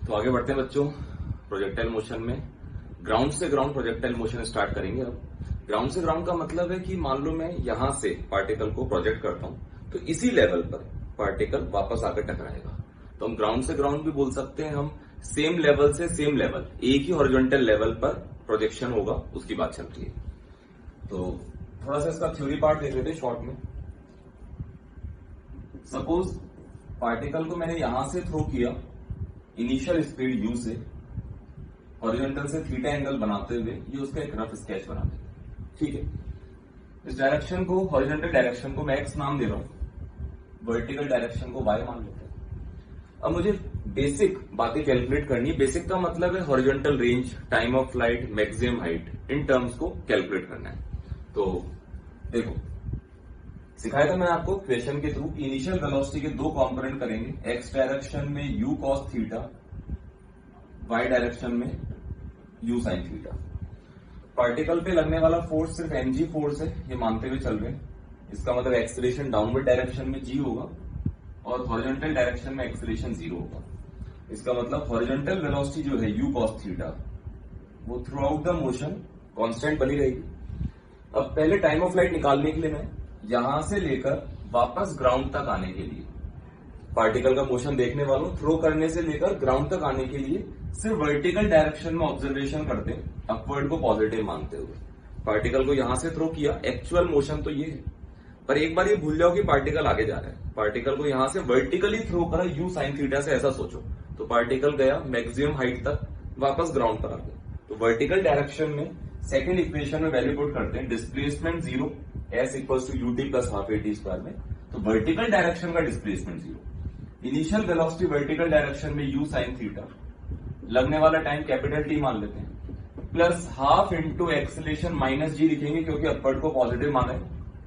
तो आगे बढ़ते हैं बच्चों प्रोजेक्टाइल मोशन में। ग्राउंड से ग्राउंड प्रोजेक्टाइल मोशन स्टार्ट करेंगे। अब ग्राउंड से ग्राउंड का मतलब है कि मान लो मैं यहां से पार्टिकल को प्रोजेक्ट करता हूं तो इसी लेवल पर पार्टिकल वापस आकर टकराएगा। तो हम ग्राउंड से ग्राउंड भी बोल सकते हैं, हम सेम लेवल से सेम लेवल, एक ही हॉरिजॉन्टल लेवल पर प्रोजेक्शन होगा, उसकी बात चल रही है। तो थोड़ा सा इसका थ्योरी पार्ट देख लेते हैं शॉर्ट में। सपोज पार्टिकल को मैंने यहां से थ्रो किया इनिशियल स्पीड u से, हॉरिजॉन्टल से थीटा एंगल बनाते हुए, ये उसका एक रफ स्केच बना देते हैं। ठीक है, इस डायरेक्शन को, हॉरिजॉन्टल डायरेक्शन को मैं x नाम दे रहा हूं, वर्टिकल डायरेक्शन को y मान लेते हैं। अब मुझे बेसिक बातें कैलकुलेट करनी है। बेसिक का मतलब है horizontal range, time of flight, maximum height, in terms को कैलकुलेट करना है। तो देखो, सिखाया था मैंने आपको क्वेश्चन के थ्रू। इनिशियल वेलोसिटी के दो कंपोनेंट करेंगे, x डायरेक्शन में u cos theta, y direction में u sin थीटा। पार्टिकल पे लगने वाला फोर्स सिर्फ mg फोर्स है, ये मानते हुए चल रहे हैं। इसका मतलब एक्सेलरेशन डाउनवर्ड डायरेक्शन में g होगा और हॉरिजॉन्टल डायरेक्शन में एक्सेलरेशन 0 होगा। इसका मतलब हॉरिजॉन्टल वेलोसिटी जो है u cos थीटा, वो through out the motion constant बनी रहेगी। अब पहले टाइम ऑफ फ्लाइट निकालने के लिए मैं यहां से लेकर वापस ग्राउंड तक आने के लिए पार्टिकल का मोशन देखने वालों, थ्रो करने से लेकर ग्राउंड तक आने के लिए सिर्फ वर्टिकल डायरेक्शन में ऑब्जर्वेशन करते हैं, अपवर्ड को पॉजिटिव मानते हुए। पार्टिकल को यहां से थ्रो किया, एक्चुअल मोशन तो ये है, पर एक बार ये भूल जाओ कि पार्टिकल आगे जा रहा है। पार्टिकल को यहां से वर्टिकली थ्रो करा u sin थीटा से, ऐसा सोचो। तो पार्टिकल गया मैक्सिमम हाइट तक, वापस ग्राउंड पर आ गया। तो वर्टिकल डायरेक्शन में सेकेंड इक्वेशन में वैल्यू पुट करते हैं, displacement 0, s equals to ut plus half at square में। तो वर्टिकल डायरेक्शन का displacement 0, initial velocity vertical direction में u sin थीटा, लगने वाला टाइम कैपिटल T मान लेते हैं, plus half into acceleration minus g लिखेंगे क्योंकि अपवर्ड को पॉजिटिव माना है,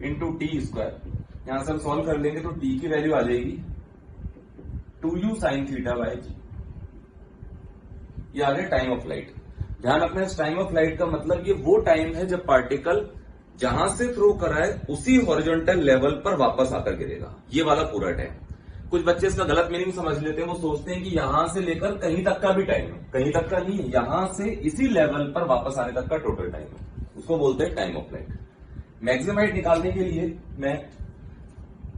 इंटू टी स्क्वायर। यहां से हम सॉल्व कर लेंगे तो t की वैल्यू आ जाएगी 2u sin theta by g. ये आ गया टाइम ऑफ फ्लाइट। ध्यान रखना, इस टाइम ऑफ फ्लाइट का मतलब ये वो टाइम है जब पार्टिकल जहां से थ्रो करा है उसी हॉरिजॉन्टल लेवल पर वापस आकर गिरेगा, ये वाला पूरा टाइम। कुछ बच्चे इसका गलत मीनिंग समझ लेते हैं, वो सोचते हैं कि यहां से लेकर कहीं तक का भी टाइम है, कहीं तक का नहीं है, यहां से इसी लेवल पर वापस आने तक का टोटल टाइम है, उसको बोलते हैं time of flight. Maximum height निकालने के लिए मैं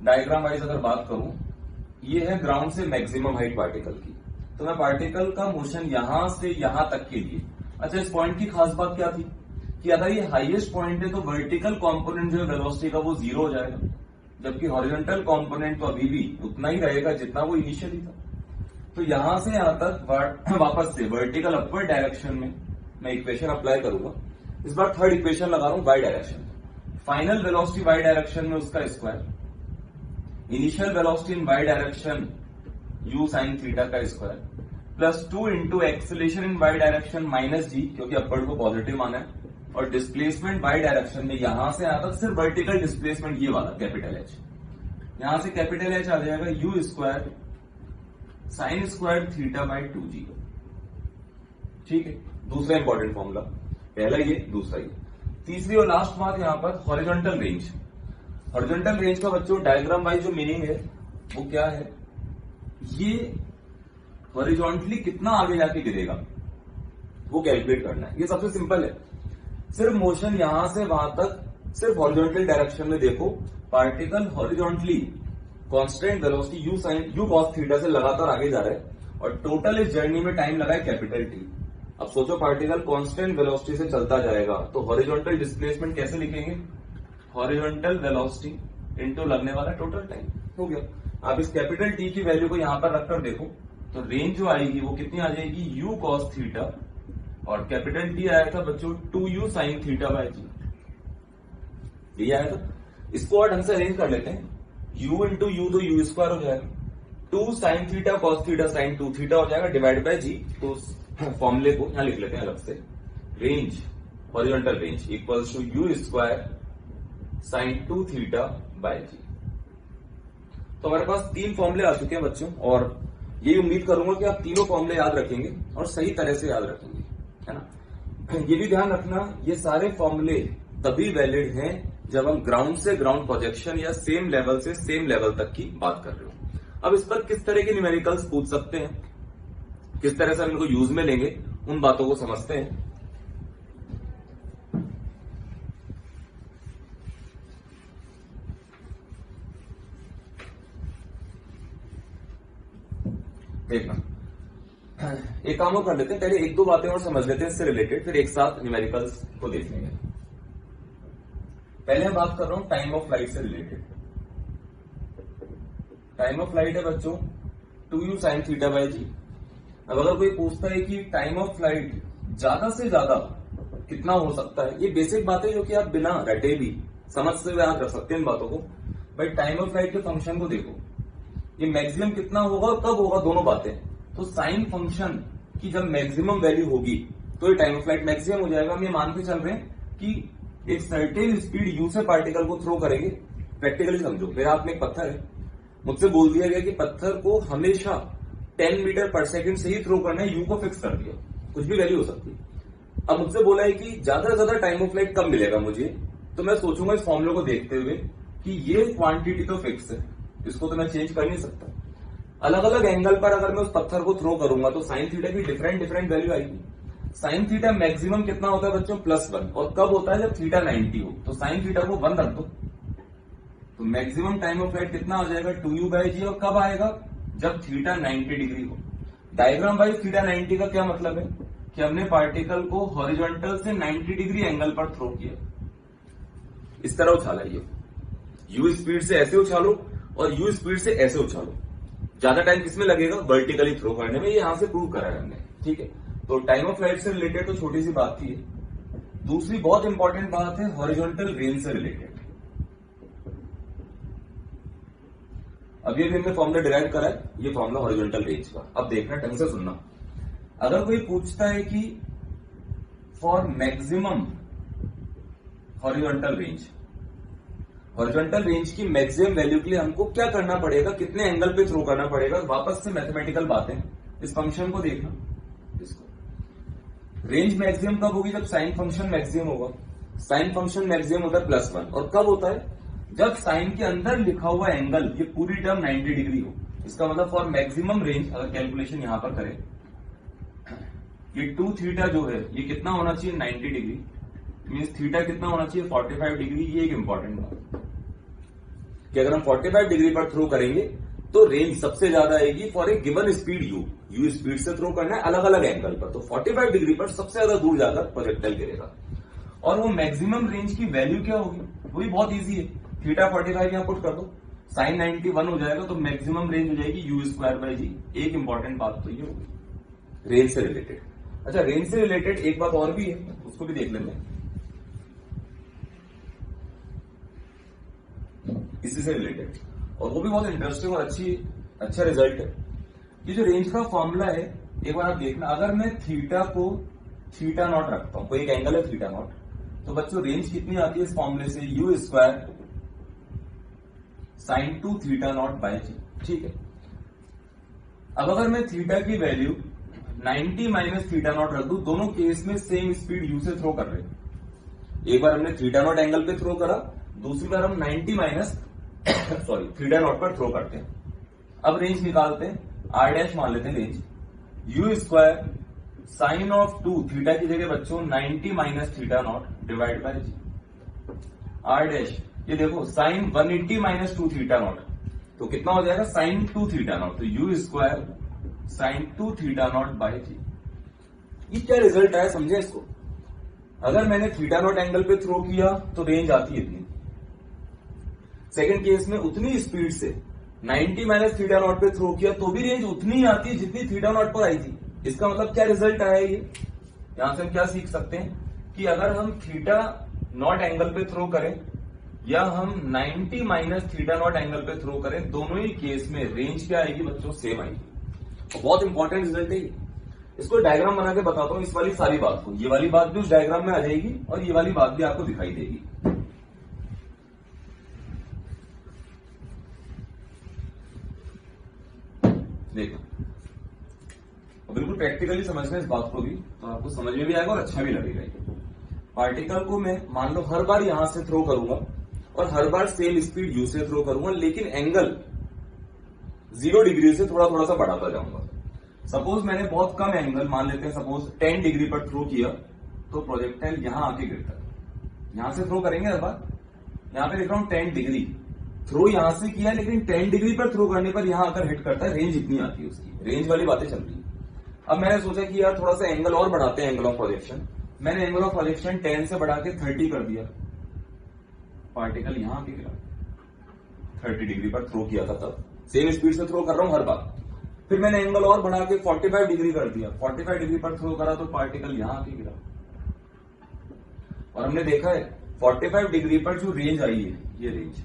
डायग्राम वाइज अगर बात करूं, ये है ग्राउंड से मैक्सिमम हाइट पार्टिकल की। तो मैं पार्टिकल का मोशन यहां से यहां तक के लिए, अच्छा इस पॉइंट की खास बात क्या थी कि अगर ये हाईएस्ट पॉइंट है तो वर्टिकल कंपोनेंट जो है वेलोसिटी का वो 0 हो जाएगा, जबकि हॉरिजॉन्टल कंपोनेंट तो अभी भी उतना ही रहेगा जितना वो इनिशियली था। तो यहां से यहां तक वापस से वर्टिकल अपवर्ड डायरेक्शन में मैं इक्वेशन अप्लाई करूंगा। इस बार थर्ड इक्वेशन लगा रहा हूं y direction. Final velocity y direction में उसका square, initial velocity in y direction u sin theta का square, plus 2 into acceleration in y direction minus g क्योंकि अपवर्ड को पॉजिटिव माना है, और डिस्प्लेसमेंट वाई डायरेक्शन में यहां से यहां तक सिर्फ वर्टिकल डिस्प्लेसमेंट ये वाला कैपिटल एच, यहां से कैपिटल एच आ जाएगा u square sine square theta by 2g। ठीक है, दूसरा इंपॉर्टेंट फॉर्मूला, पहला ये, दूसरा ये। तीसरी और लास्ट बात यहां पर हॉरिजॉन्टल रेंज। हॉरिजॉन्टल रेंज का बच्चों डायग्राम वाइज जो मीनिंग है वो क्या है, ये हॉरिजॉन्टली कितना आगे जाके गिरेगा वो कैलकुलेट करना है। ये सबसे सिंपल है, सिर्फ मोशन यहां से वहां तक सिर्फ हॉरिजॉन्टल डायरेक्शन में देखो, particle horizontally constant velocity u cos theta से लगातार आगे जा रहा है और टोटल इस जर्नी में टाइम लगा है कैपिटल T। अब सोचो पार्टिकल कांस्टेंट वेलोसिटी से चलता जाएगा तो हॉरिजॉन्टल डिस्प्लेसमेंट कैसे लिखेंगे, हॉरिजॉन्टल वेलोसिटी इनटू लगने वाला टोटल टाइम। हो गया। आप इस कैपिटल T की वैल्यू को यहां पर रखकर देखो तो रेंज जो आएगी वो कितनी आ जाएगी, u cos थीटा, और कैपिटल T आया था बच्चों 2u sin theta by g, ये आया था। इसको और ढंग से अरेंज कर लेते हैं, u इंटू यू तो u स्क्वायर हो जाएगा, 2 sin theta cos theta sin 2 theta हो जाएगा, डिवाइड बाय जी। तो फॉर्मूले को यहां लिख लेते हैं अलग से, range horizontal range equals to u square sin 2 theta by g. तो हमारे पास 3 फॉर्मूले आ चुके हैं बच्चों, और यही उम्मीद करूंगा कि आप तीनों फॉर्मूले याद रखेंगे और सही तरह से याद रखेंगे, है ना। ये भी ध्यान रखना, ये सारे फॉर्मूले तभी वैलिड हैं जब हम ग्राउंड से ग्राउंड प्रोजेक्शन या सेम लेवल से सेम लेवल तक की बात कर रहे हो। अब इस पर किस तरह के न्यूमेरिकल्स पूछ सकते हैं, किस तरह से हम इनको यूज में लेंगे उन बातों को समझते हैं। देखना, एक काम और कर लेते हैं, पहले एक दो बातें और समझ लेते हैं इससे रिलेटेड, फिर एक साथ न्यूमेरिकल्स को देख लेंगे। पहले मैं बात कर रहा हूं टाइम ऑफ फ्लाइट से रिलेटेड। टाइम ऑफ फ्लाइट है बच्चों 2u sin theta by g. अब अगर कोई पूछता है कि टाइम ऑफ फ्लाइट ज्यादा से ज्यादा कितना हो सकता है, ये बेसिक बातें जो कि आप बिना रटे भी समझ से याद कर सकते हैं इन बातों को। भाई टाइम ऑफ फ्लाइट के फंक्शन को देखो, ये मैक्सिमम कितना होगा और कब होगा, दोनों बातें। तो साइन फंक्शन की जब मैक्सिमम वैल्यू होगी तो ये टाइम ऑफ फ्लाइट मैक्सिमम हो जाएगा। हम ये मान के चल रहे हैं कि एक सर्टेन स्पीड यू से पार्टिकल को थ्रो करेंगे। प्रैक्टिकली समझो, मेरा हाथ में एक पत्थर है, मुझसे बोल दिया गया कि पत्थर को हमेशा 10 मीटर पर सेकंड से ही थ्रो करना है, यू को फिक्स कर दिया, कुछ भी वैल्यू हो सकती है। अब मुझसे बोला है कि ज्यादा से ज्यादा टाइम ऑफ फ्लाइट कब मिलेगा मुझे, तो मैं सोचूंगा इस फॉर्मूले को देखते हुए कि ये क्वांटिटी तो फिक्स है, इसको तो मैं चेंज कर नहीं सकता। अलग अलग एंगल पर अगर मैं उस पत्थर को थ्रो करूंगा तो साइन थीटा की डिफरेंट वैल्यू आएगी। साइन थीटा मैक्सिमम कितना होता है बच्चों, +1, और कब होता है जब थीटा 90 हो। तो साइन थीटा को 1 रख दो, तो मैक्सिमम टाइम ऑफ फ्लाइट कितना आ जाएगा 2u/g, और कब आएगा जब थीटा 90 डिग्री हो। डायग्राम वाइज थीटा 90 का क्या मतलब है कि हमने पार्टिकल को हॉरिजॉन्टल से 90 डिग्री एंगल पर थ्रो किया, इस तरह उछाला। ये यू स्पीड से ऐसे उछालो और यू स्पीड से ऐसे उछालो, ज्यादा टाइम किसमें लगेगा, वर्टिकली थ्रो करने में। ये यहां से प्रूव करा है हमने, ठीक है। तो टाइम ऑफ फ्लाइट से रिलेटेड तो छोटी सी बात थी। दूसरी बहुत इंपॉर्टेंट बात है हॉरिजॉन्टल रेंज से रिलेटेड। अभी हमने फॉर्मूला डिराइव करा है, ये फॉर्मूला हॉरिजॉन्टल रेंज का। अब देखना, ढंग से सुनना। अगर कोई पूछता है कि for maximum horizontal range, horizontal range की मैक्सिमम वैल्यू के लिए हमको क्या करना पड़ेगा, कितने एंगल पे थ्रो करना पड़ेगा, वापस से मैथमेटिकल बातें। इस फंक्शन को देखना, इसको रेंज मैक्सिमम कब होगी, जब साइन फंक्शन मैक्सिमम होगा। साइन फंक्शन मैक्सिमम होता है +1, और कब होता है जब साइन के अंदर लिखा हुआ एंगल ये पूरी टर्म 90 डिग्री हो। इसका मतलब फॉर मैक्सिमम रेंज, अगर कैलकुलेशन यहां पर करें, ये 2 थीटा जो है ये कितना होना चाहिए 90 डिग्री, मीन्स थीटा कितना होना चाहिए 45 डिग्री। ये एक इंपॉर्टेंट बात कि अगर हम 45 डिग्री पर थ्रो करेंगे तो रेंज सबसे ज्यादा आएगी for a given speed you speed से थ्रो करना है अलग अलग एंगल पर, तो 45 डिग्री पर सबसे ज्यादा दूर जाकर प्रोजेक्टाइल गिरेगा। और वो मैक्सिमम रेंज की वैल्यू क्या होगी, वो भी बहुत ईजी है। थीटा 45 यहां पुट कर दो, साइन 91 हो जाएगा, तो मैक्सिमम रेंज हो जाएगी u²/g। एक इंपॉर्टेंट बात तो ये होगी रेंज से रिलेटेड। अच्छा, रेंज से रिलेटेड एक बात और भी है, उसको भी देख लेंगे, इसी से रिलेटेड, और वो भी बहुत इंटरेस्टिंग और अच्छा रिजल्ट है। ये जो रेंज का फॉर्मूला है, एक बार आप देखना, अगर मैं थीटा को θ0 रखता हूं, कोई एक एंगल है θ0, तो बच्चों रेंज कितनी आती है इस फॉर्मूले से, u² sin 2 θ0/g, ठीक है। अब अगर मैं थीटा की वैल्यू 90 - θ0 रख दूं, दोनों केस में सेम स्पीड u से थ्रो कर रहे हैं। एक बार हमने θ0 एंगल पे थ्रो करा, दूसरी बार हम 90 θ0 पर थ्रो करते हैं। अब रेंज निकालते हैं, r' मान लेते हैं range, u² sin of 2 theta की जगह बच्चों 90 - θ0 डिवाइड बाय g, r', ये देखो sin 180 - 2 θ0, तो कितना हो जाएगा sin 2 θ0, तो u² sin 2 θ0/g। ये क्या रिजल्ट आया समझे इसको। अगर मैंने θ0 एंगल पे थ्रो किया तो रेंज आती है इतनी, सेकंड केस में उतनी स्पीड से 90 - θ0 पे थ्रो किया तो भी रेंज उतनी ही आती है जितनी θ0 पर आई थी। इसका मतलब क्या रिजल्ट आया, ये यहां से हम क्या सीख सकते हैं कि अगर हम θ0 एंगल पे थ्रो करें या हम 90 - θ0 एंगल पे थ्रो करें, दोनों ही केस में रेंज क्या आएगी बच्चों, सेम आएगी। और बहुत इंपॉर्टेंट रिजल्ट है ये। इसको डायग्राम बना के बताता हूं, इस वाली सारी बात को, ये वाली बात भी उस डायग्राम में आ जाएगी और ये वाली बात भी आपको दिखाई देगी। देखो, बिल्कुल प्रैक्टिकली समझना इस बात को भी, तो आपको समझ में भी आएगा और अच्छा भी लगेगा। पार्टिकल को मैं मान लो हर बार यहां से थ्रो करूंगा और हर बार सेम स्पीड u से थ्रो करूंगा, लेकिन एंगल 0 डिग्री से थोड़ा थोड़ा सा बढ़ाता जाऊंगा। सपोज मैंने बहुत कम एंगल, मान लेते हैं सपोज 10 डिग्री पर थ्रो किया, तो प्रोजेक्टाइल यहां आके गिरता है। यहां से थ्रो करेंगे हर बार, यहां पे लिख रहा हूं 10 डिग्री थ्रो यहां से किया, लेकिन 10 डिग्री पर थ्रो करने पर यहां आकर हिट करता है। रेंज इतनी आती है उसकी, रेंज वाली बातें चल रही है। अब मैंने सोचा कि यार थोड़ा सा एंगल और बढ़ाते हैं, एंगल ऑफ प्रोजेक्शन। मैंने एंगल ऑफ प्रोजेक्शन 10 से बढ़ा के 30 कर दिया, पार्टिकल यहां आके गिरा। 30 डिग्री पर थ्रो किया था तब, सेम स्पीड से थ्रो कर रहा हूं हर बार। फिर मैंने एंगल और बढ़ा के 45 डिग्री कर दिया, 45 डिग्री पर थ्रो करा तो पार्टिकल यहां आके गिरा। और हमने देखा है 45 डिग्री पर जो रेंज आई है, ये रेंज,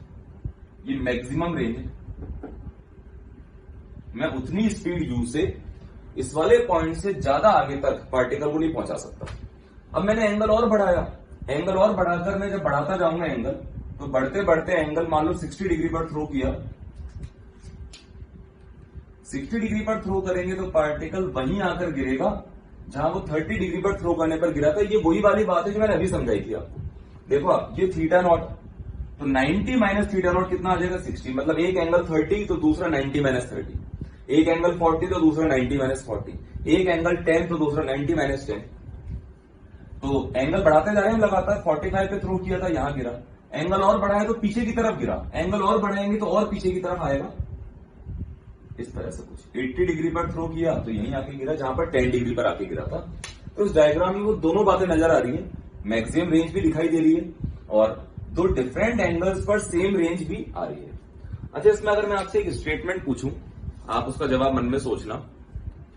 ये मैक्सिमम रेंज है। मैं उतनी स्पीड यू से इस वाले पॉइंट से ज्यादा आगे तक पार्टिकल को नहीं पहुंचा सकता। अब मैंने एंगल और बढ़ाया, एंगल और बढ़ाकर मैं जब बढ़ाता जाऊंगा एंगल, तो बढ़ते बढ़ते एंगल मान लो 60 डिग्री पर थ्रो किया। 60 डिग्री पर थ्रो करेंगे तो पार्टिकल वहीं आकर गिरेगा जहां वो 30 डिग्री पर थ्रो करने पर गिरा था। ये वही वाली बात है जो मैंने अभी समझाई थी आपको। देखो आप, ये थीटा नॉट, तो 90 माइनस थीटा नॉट कितना आ जाएगा 60, मतलब एक एंगल 30 तो दूसरा 90 माइनस 30, एक एंगल 40 तो दूसरा 90 माइनस 40, एक एंगल 10 तो दूसरा 90 माइनस 10। तो एंगल बढ़ाते जा रहे हैं लगातार। 45 पे थ्रो किया था, यहां गिरा। एंगल और बढ़ाया तो पीछे की तरफ गिरा, एंगल और बढ़ाएंगे तो और पीछे की तरफ आएगा, इस तरह से कुछ। 80 डिग्री पर थ्रो किया तो यहीं आके गिरा जहां पर 10 डिग्री पर आके गिरा था। तो इस डायग्राम में वो दोनों बातें नजर आ रही है, मैक्सिमम रेंज भी दिखाई दे रही है और दो डिफरेंट एंगल्स पर सेम रेंज भी आ रही है। अच्छा, इसमें अगर मैं आपसे एक स्टेटमेंट पूछूं, आप उसका जवाब मन में सोचना।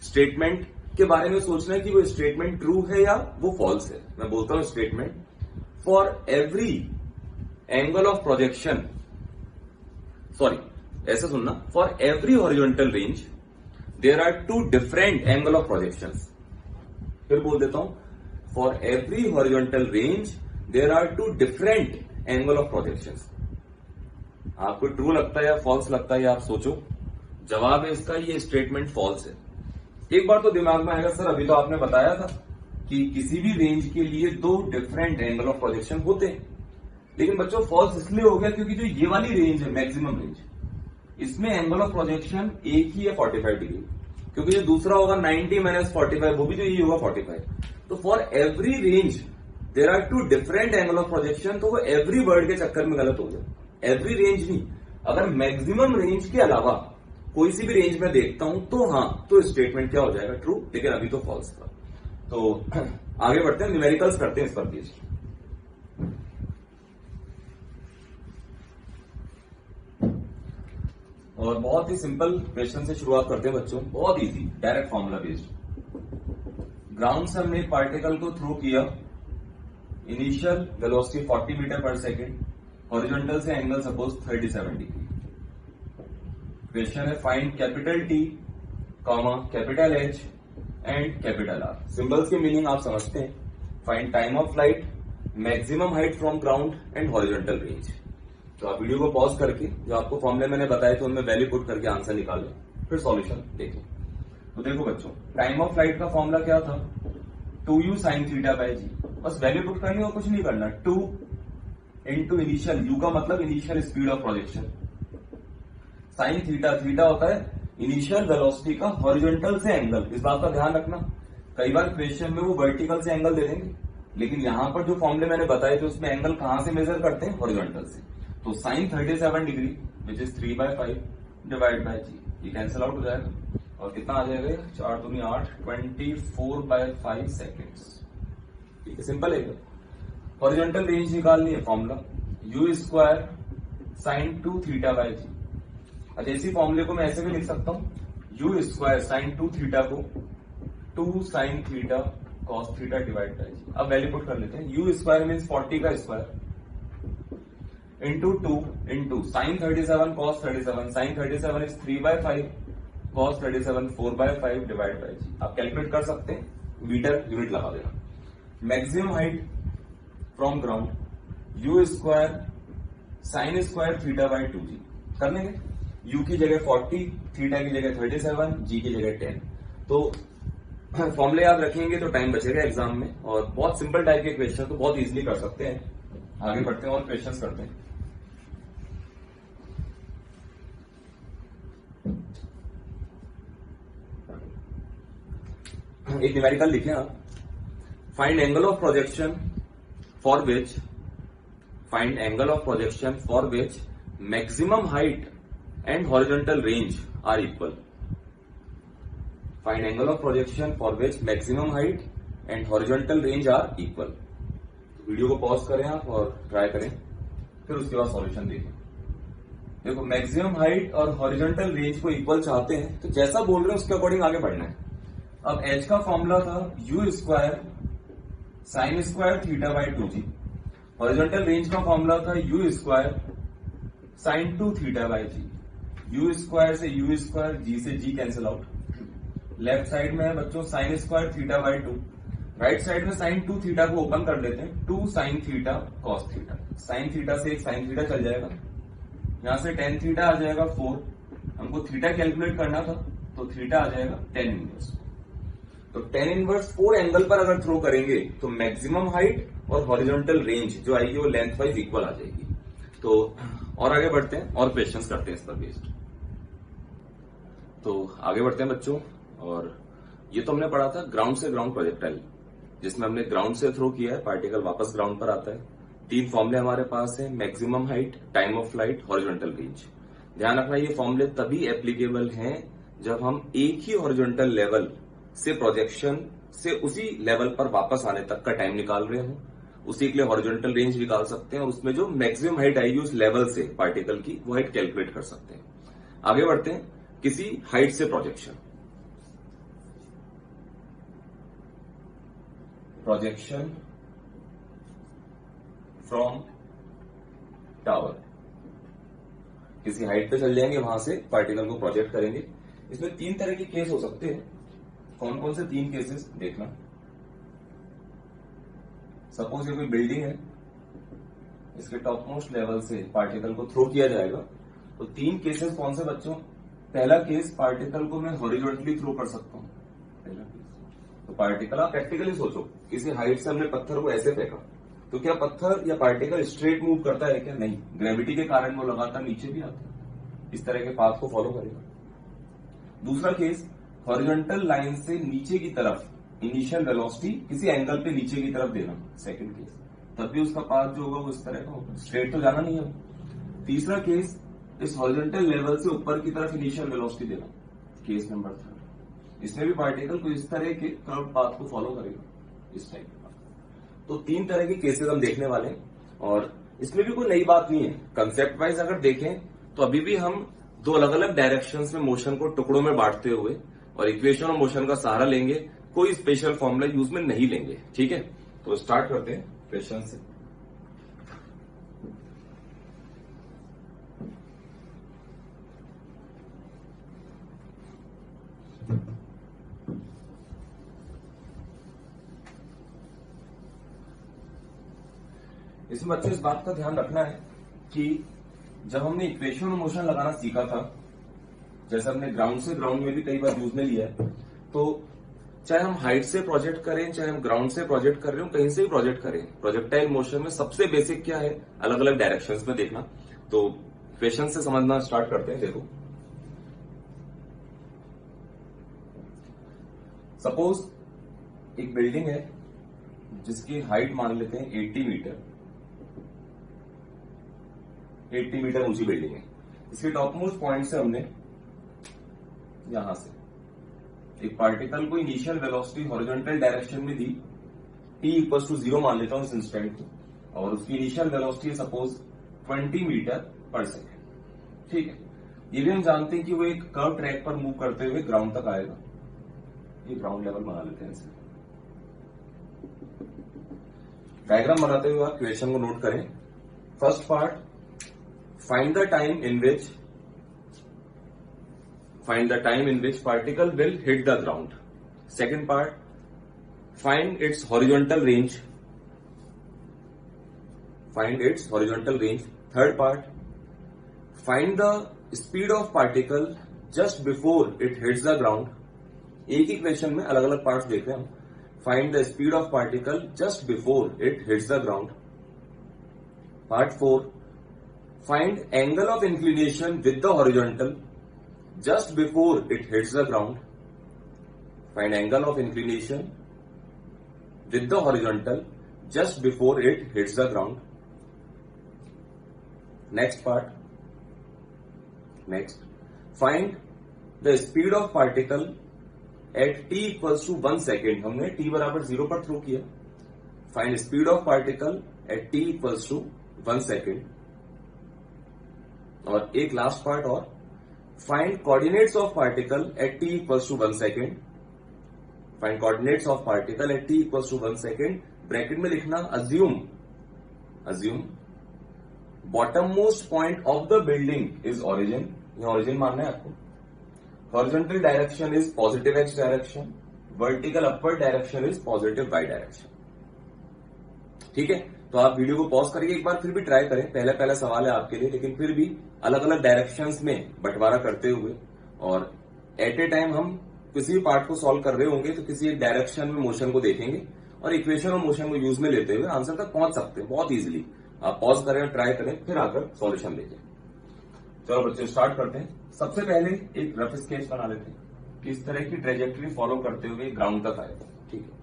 स्टेटमेंट के बारे में सोचना है कि वो स्टेटमेंट ट्रू है या वो फॉल्स है। मैं बोलता हूं statement, for every angle of projection, sorry ऐसा सुनना, for every horizontal range there are two different angle of projection. फिर बोल देता हूं, for every horizontal range there are two different angle of projection. आपको ट्रू लगता है या फॉल्स लगता है, आप सोचो। जवाब है इसका, ये स्टेटमेंट फॉल्स है। एक बार तो दिमाग में आएगा, सर अभी तो आपने बताया था कि किसी भी रेंज के लिए दो डिफरेंट एंगल ऑफ प्रोजेक्शन होते हैं। लेकिन बच्चों फॉल्स इसलिए हो गया क्योंकि जो ये वाली रेंज है, मैक्सिमम रेंज, इसमें एंगल ऑफ प्रोजेक्शन एक ही है 45 डिग्री, क्योंकि जो दूसरा होगा 90 माइनस 45, वो भी जो ये होगा 45। तो for every range there are two different angle of projection, तो वो एवरी वर्ड के चक्कर में गलत हो गया। एवरी रेंज नहीं, अगर मैक्सिमम रेंज के अलावा कोई सी भी रेंज में देखता हूं तो हाँ, तो स्टेटमेंट क्या हो जाएगा, ट्रू। लेकिन अभी तो फॉल्स था। तो आगे बढ़ते हैं, न्यूमेरिकल्स करते हैं इस पर प्लीज। और बहुत ही सिंपल क्वेश्चन से शुरुआत करते हैं बच्चों, बहुत easy, direct formula based. Ground से हमने एक पार्टिकल को थ्रो किया, initial velocity 40 metre per second, horizontal से एंगल सपोज 37 डिग्री। क्वेश्चन है find capital T comma capital H and capital R. Symbols की मीनिंग आप समझते हैं। Find time of flight, maximum height from ground and horizontal range. तो आप video को pause करके जो आपको फॉर्मूले मैंने बताए थे उनमें वैल्यू पुट करके आंसर निकालें, फिर सॉल्यूशन देखें। तो देखो बच्चों, टाइम ऑफ फ्लाइट का फॉर्मूला क्या था, 2u sin थीटा बाय जी। बस वैल्यू पुट करनी और कुछ नहीं करना। 2 इंटू इनिशियल, यू का मतलब initial speed of projection, sine theta, theta होता है इनिशियल वेलोसिटी का हॉरिजॉन्टल से एंगल। इस बात का ध्यान रखना, कई बार क्वेश्चन में वो वर्टिकल से एंगल दे देंगे, लेकिन यहां पर जो फॉर्मूले मैंने बताए थे उसमें एंगल कहां से मेजर करते हैं, हॉरिजॉन्टल से। तो sine 37 degree which is 3/5 divide by g, ये कैंसिल आउट हो जाएगा और कितना आ जाएगा, 4 दूनी 8, 24/5 सेकेंड्स। ठीक है, सिंपल है। हॉरिजॉन्टल रेंज निकालनी है, formula u square sine 2 theta by g. अच्छा, इसी फॉर्मूले को मैं ऐसे भी लिख सकता हूं, u स्क्वायर साइन 2 थीटा को 2 sine theta cos theta divide by g. अब वैल्यू पुट कर लेते हैं। u स्क्वायर मीन्स 40 का square into 2 into sine 37 cos 37, sine 37 is 3/5 cos 37 4/5 divide by g. आप कैलकुलेट कर सकते हैं, मीटर यूनिट लगा देना। Maximum height from ground u square sine square theta by 2g कर लेंगे। u की जगह 40, थीटा की जगह 37, g की जगह 10। तो फॉर्मूले याद रखेंगे तो टाइम बचेगा एग्जाम में, और बहुत सिंपल टाइप के क्वेश्चन तो बहुत इजीली कर सकते हैं। आगे बढ़ते हैं और क्वेश्चंस करते हैं। एक न्यूमेरिकल लिखे आप, find angle of projection for which maximum height and horizontal range are equal. Find angle of projection for which maximum height and horizontal range are equal. Video को पॉज करें आप और ट्राई करें, फिर उसके बाद सॉल्यूशन देखें। देखो, मैक्सिमम हाइट और हॉरिजॉन्टल रेंज को इक्वल चाहते हैं तो जैसा बोल रहे हैं उसके अकॉर्डिंग आगे बढ़ना है। अब एच का फॉर्मूला था u square sine square theta by 2g। Horizontal range का फॉर्मूला था u square sine 2 theta by g। u square से u स्क्वायर, g से g cancel out. Left side में है बच्चों sign square theta by 2, right side में sign 2 theta को open कर लेते हैं, 2 sine theta cos theta. Sine theta से एक साइन थीटा चल जाएगा, यहां से टेन थीटा आ जाएगा 4। हमको थीटा कैलकुलेट करना था तो थीटा आ जाएगा टेन इनवर्स। तो टेन इनवर्स 4 एंगल पर अगर थ्रो करेंगे तो मैक्सिमम हाइट और हॉरिजॉन्टल रेंज जो आएगी वो लेंथ वाइज इक्वल आ जाएगी। तो और आगे बढ़ते हैं और क्वेश्चंस करते हैं इस पर बेस्ड। तो आगे बढ़ते हैं बच्चों, और ये तो हमने पढ़ा था ग्राउंड से ग्राउंड प्रोजेक्टाइल, जिसमें हमने ग्राउंड से थ्रो किया है, पार्टिकल वापस ग्राउंड पर आता है। 3 फॉर्मूले हमारे पास है, maximum height, time of flight, horizontal range. ध्यान रखना ये फॉर्मूले तभी एप्लीकेबल हैं जब हम एक ही हॉरिजॉन्टल लेवल से प्रोजेक्शन से उसी लेवल पर वापस आने तक का टाइम निकाल रहे हो। उसी के लिए हॉरिजॉन्टल रेंज निकाल सकते हैं और उसमें जो मैक्सिमम हाइट आएगी उस लेवल से पार्टिकल की, वो हाइट कैलकुलेट कर सकते हैं। आगे बढ़ते हैं, किसी हाइट से प्रोजेक्शन फ्रॉम टावर, किसी हाइट पे चल जाएंगे, वहां से पार्टिकल को प्रोजेक्ट करेंगे। इसमें 3 तरह के केस हो सकते हैं। कौन कौन से 3 केसेस देखना। सपोज ये कोई बिल्डिंग है, इसके टॉप मोस्ट लेवल से पार्टिकल को थ्रो किया जाएगा, तो 3 केसेस कौन से बच्चों। पहला केस, पार्टिकल को मैं हॉरिजॉन्टली थ्रो कर सकता हूं। पहला केस तो पार्टिकल, आप प्रैक्टिकली सोचो, किसी हाइट से हमने पत्थर को ऐसे फेंका तो क्या पत्थर या पार्टिकल स्ट्रेट मूव करता है क्या? नहीं, ग्रेविटी के कारण वो लगातार नीचे भी आता है, इस तरह के पाथ को फॉलो करेगा। दूसरा केस, हॉरिजॉन्टल लाइन से नीचे की तरफ इनिशियल वेलोसिटी किसी एंगल पे नीचे की तरफ देना। सेकंड केस, तब भी उसका पाथ जो होगा वो इस तरह का होगा, स्ट्रेट तो जाना नहीं है। तीसरा केस, इस हॉरिजॉन्टल लेवल से ऊपर की तरफ इनिशियल वेलोसिटी देना। केस नंबर 3, इसमें भी पार्टिकल को इस तरह के कर्व पाथ को फॉलो करेगा, इस टाइप का। तो 3 तरह के केसेस हम देखने वाले हैं, और इसमें भी कोई नई बात नहीं है। कंसेप्ट वाइज अगर देखें तो अभी भी हम 2 अलग अलग डायरेक्शंस में मोशन को टुकड़ों में बांटते हुए और इक्वेशन ऑफ मोशन का सहारा लेंगे, कोई स्पेशल फॉर्मूला यूज में नहीं लेंगे। ठीक है, तो स्टार्ट करते हैं क्वेश्चन से। इसमें बच्चों इस बात का ध्यान रखना है कि जब हमने इक्वेशन ऑफ मोशन लगाना सीखा था, जैसे हमने ग्राउंड से ग्राउंड में भी कई बार यूज में लिया है, तो चाहे हम हाइट से प्रोजेक्ट करें, चाहे हम ग्राउंड से प्रोजेक्ट कर रहे हो, कहीं से भी प्रोजेक्ट करें, प्रोजेक्टाइल मोशन में सबसे बेसिक क्या है, अलग अलग डायरेक्शंस में देखना। तो क्वेश्चन से समझना स्टार्ट करते हैं। देखो, सपोज एक बिल्डिंग है जिसकी हाइट मान लेते हैं 80 मीटर। 80 मीटर ऊंची बिल्डिंग है। इसके टॉप मोस्ट पॉइंट से हमने यहां से एक पार्टिकल को इनिशियल वेलोसिटी हॉरिजॉन्टल डायरेक्शन में दी, t इक्वल टू 0 मान लेता हूं इस इंस्टेंट को, और उसकी initial velocity suppose 20 metre per second. ठीक है, ये भी हम जानते हैं कि वो एक कर्व ट्रैक पर मूव करते हुए ग्राउंड तक आएगा। ये ग्राउंड लेवल बना लेते हैं इसे। डायग्राम बनाते हुए आप क्वेश्चन को नोट करें। First part, find the time in which particle will hit the ground. Second part, find its horizontal range. Third part, find the speed of particle just before it hits the ground. एक ही question में अलग अलग parts देख रहे हैं हम। Find the speed of particle just before it hits the ground. Part 4, find angle of inclination with the horizontal just before it hits the ground. Find angle of inclination with the horizontal just before it hits the ground. Next part, next find the speed of particle at t equals to 1 second. हमने t बराबर 0 पर throw किया. Find speed of particle at t equals to 1 second. और एक last part और, find coordinates of particle at t equals to 1 second. Find coordinates of particle at t equals to 1 second. Bracket में लिखना assume bottom most point of the building is origin. यहां origin मानना है आपको. Horizontal direction is positive x direction. Vertical upward direction is positive y direction. ठीक है, तो आप वीडियो को पॉज करिए, एक बार फिर भी ट्राई करें. पहला सवाल है आपके लिए, लेकिन फिर भी अलग अलग डायरेक्शंस में बंटवारा करते हुए और एट ए टाइम हम किसी भी पार्ट को सॉल्व कर रहे होंगे तो किसी एक डायरेक्शन में मोशन को देखेंगे और इक्वेशन और मोशन को यूज में लेते हुए आंसर तक पहुंच सकते हैं बहुत इजीली. आप पॉज करें और ट्राई करें, फिर आकर सॉल्यूशन देखें. चलो बच्चे स्टार्ट करते हैं. सबसे पहले एक रफ स्केच बना लेते हैं कि इस तरह की ट्रेजेक्टरी फॉलो करते हुए ग्राउंड तक आएगा. ठीक है,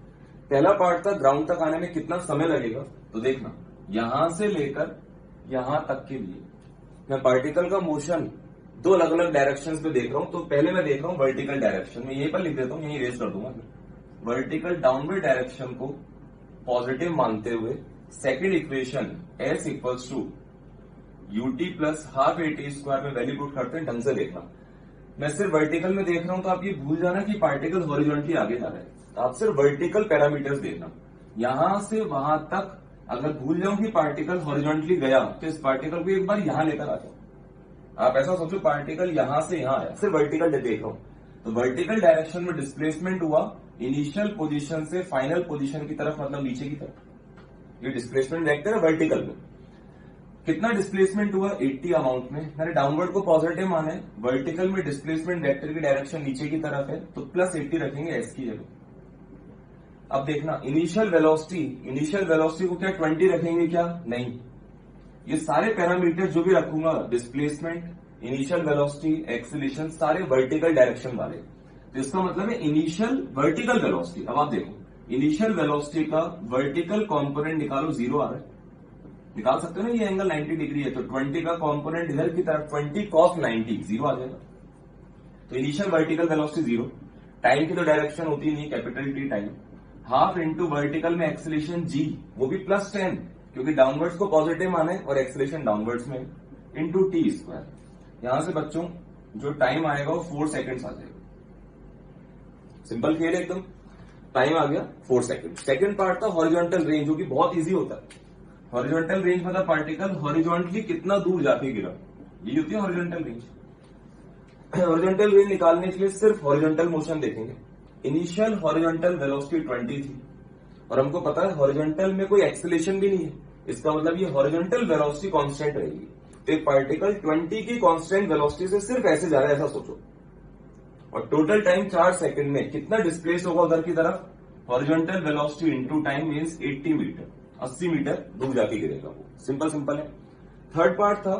पहला पार्ट था ग्राउंड तक आने में कितना समय लगेगा. तो देखना, यहां से लेकर यहां तक के लिए मैं पार्टिकल का मोशन दो अलग अलग डायरेक्शंस में देख रहा हूं. तो पहले मैं देख रहा हूं वर्टिकल डायरेक्शन में, यहीं पर लिख देता हूं, यहीं इरेज कर दूंगा. वर्टिकल डाउनवर्ड डायरेक्शन को पॉजिटिव मानते हुए second equation s equals to ut plus half at square में वैल्यू पुट करते हैं. ढंग से देखना, मैं सिर्फ वर्टिकल में देख रहा हूं तो आप ये भूल जाना कि पार्टिकल हॉरिजॉन्टली आगे जा रहा है. तो आप सिर्फ वर्टिकल पैरामीटर्स देखना. यहां से वहां तक अगर भूल जाऊं कि पार्टिकल हॉरिजॉन्टली गया तो इस पार्टिकल को एक बार यहां लेकर आ जाओ. आप ऐसा सोचो पार्टिकल यहां से यहां आया, सिर्फ वर्टिकल देख रहा हूं. तो वर्टिकल डायरेक्शन में डिस्प्लेसमेंट हुआ इनिशियल पोजीशन से फाइनल पोजीशन की तरफ, मतलब नीचे की तरफ. ये डिस्प्लेसमेंट देखते हैं वर्टिकल में. कितना डिस्प्लेसमेंट हुआ 80 अमाउंट में. मैंने डाउनवर्ड को पॉजिटिव माना है. वर्टिकल में डिस्प्लेसमेंट वेक्टर की डायरेक्शन नीचे की तरफ है तो प्लस 80 रखेंगे एस की जगह. अब देखना, इनिशियल वेलोसिटी को क्या 20 रखेंगे क्या? नहीं. ये सारे पैरामीटर जो भी रखूंगा, डिस्प्लेसमेंट, इनिशियल वेलोसिटी, एक्सेलरेशन, सारे वर्टिकल डायरेक्शन वाले. तो इसका मतलब है इनिशियल वर्टिकल वेलोसिटी. अब आप देखो, इनिशियल वेलोसिटी का वर्टिकल कंपोनेंट निकालो, 0 आ रहा है. निकाल सकते हो ना, ये एंगल 90 डिग्री है तो 20 का कंपोनेंट इधर की तरफ 20 cos 90, 0 आ जाएगा. तो इनिशियल वर्टिकल वेलोसिटी 0. टाइम की तो डायरेक्शन होती नहीं, capital T time. Half into vertical में एक्सेलरेशन g, वो भी प्लस 10 क्योंकि डाउनवर्ड्स को पॉजिटिव माने और एक्सेलरेशन डाउनवर्ड्स में, इंटू टी स्क्वायर. यहां से बच्चों जो टाइम आएगा वो 4 सेकेंड्स आ जाएगा. सिंपल खेल है एकदम. टाइम आ गया 4 सेकेंड. सेकेंड पार्ट था हॉरिजॉन्टल रेंज, जो कि बहुत इजी होता है. हॉरिजॉन्टल रेंज मतलब पार्टिकल हॉरिजॉन्टली कितना दूर जाके गिरा, ये होती है हॉरिजॉन्टल रेंज. हॉरिजॉन्टल रेंज निकालने के लिए सिर्फ हॉरिजॉन्टल मोशन देखेंगे. इनिशियल हॉरिजॉन्टल वेलोसिटी 20 थी और हमको पता है हॉरिजॉन्टल में कोई एक्सेलरेशन भी नहीं है. इसका मतलब ये हॉरिजॉन्टल वेलोसिटी कांस्टेंट रहेगी. तो एक पार्टिकल 20 की कांस्टेंट वेलोसिटी से सिर्फ ऐसे जा रहा है, ऐसा सोचो. और टोटल टाइम 4 सेकंड में कितना डिस्प्लेस होगा उधर की तरफ? Horizontal velocity into time means 80 metre, 80 metre दूर जाके गिरेगा वो. सिंपल है. थर्ड पार्ट था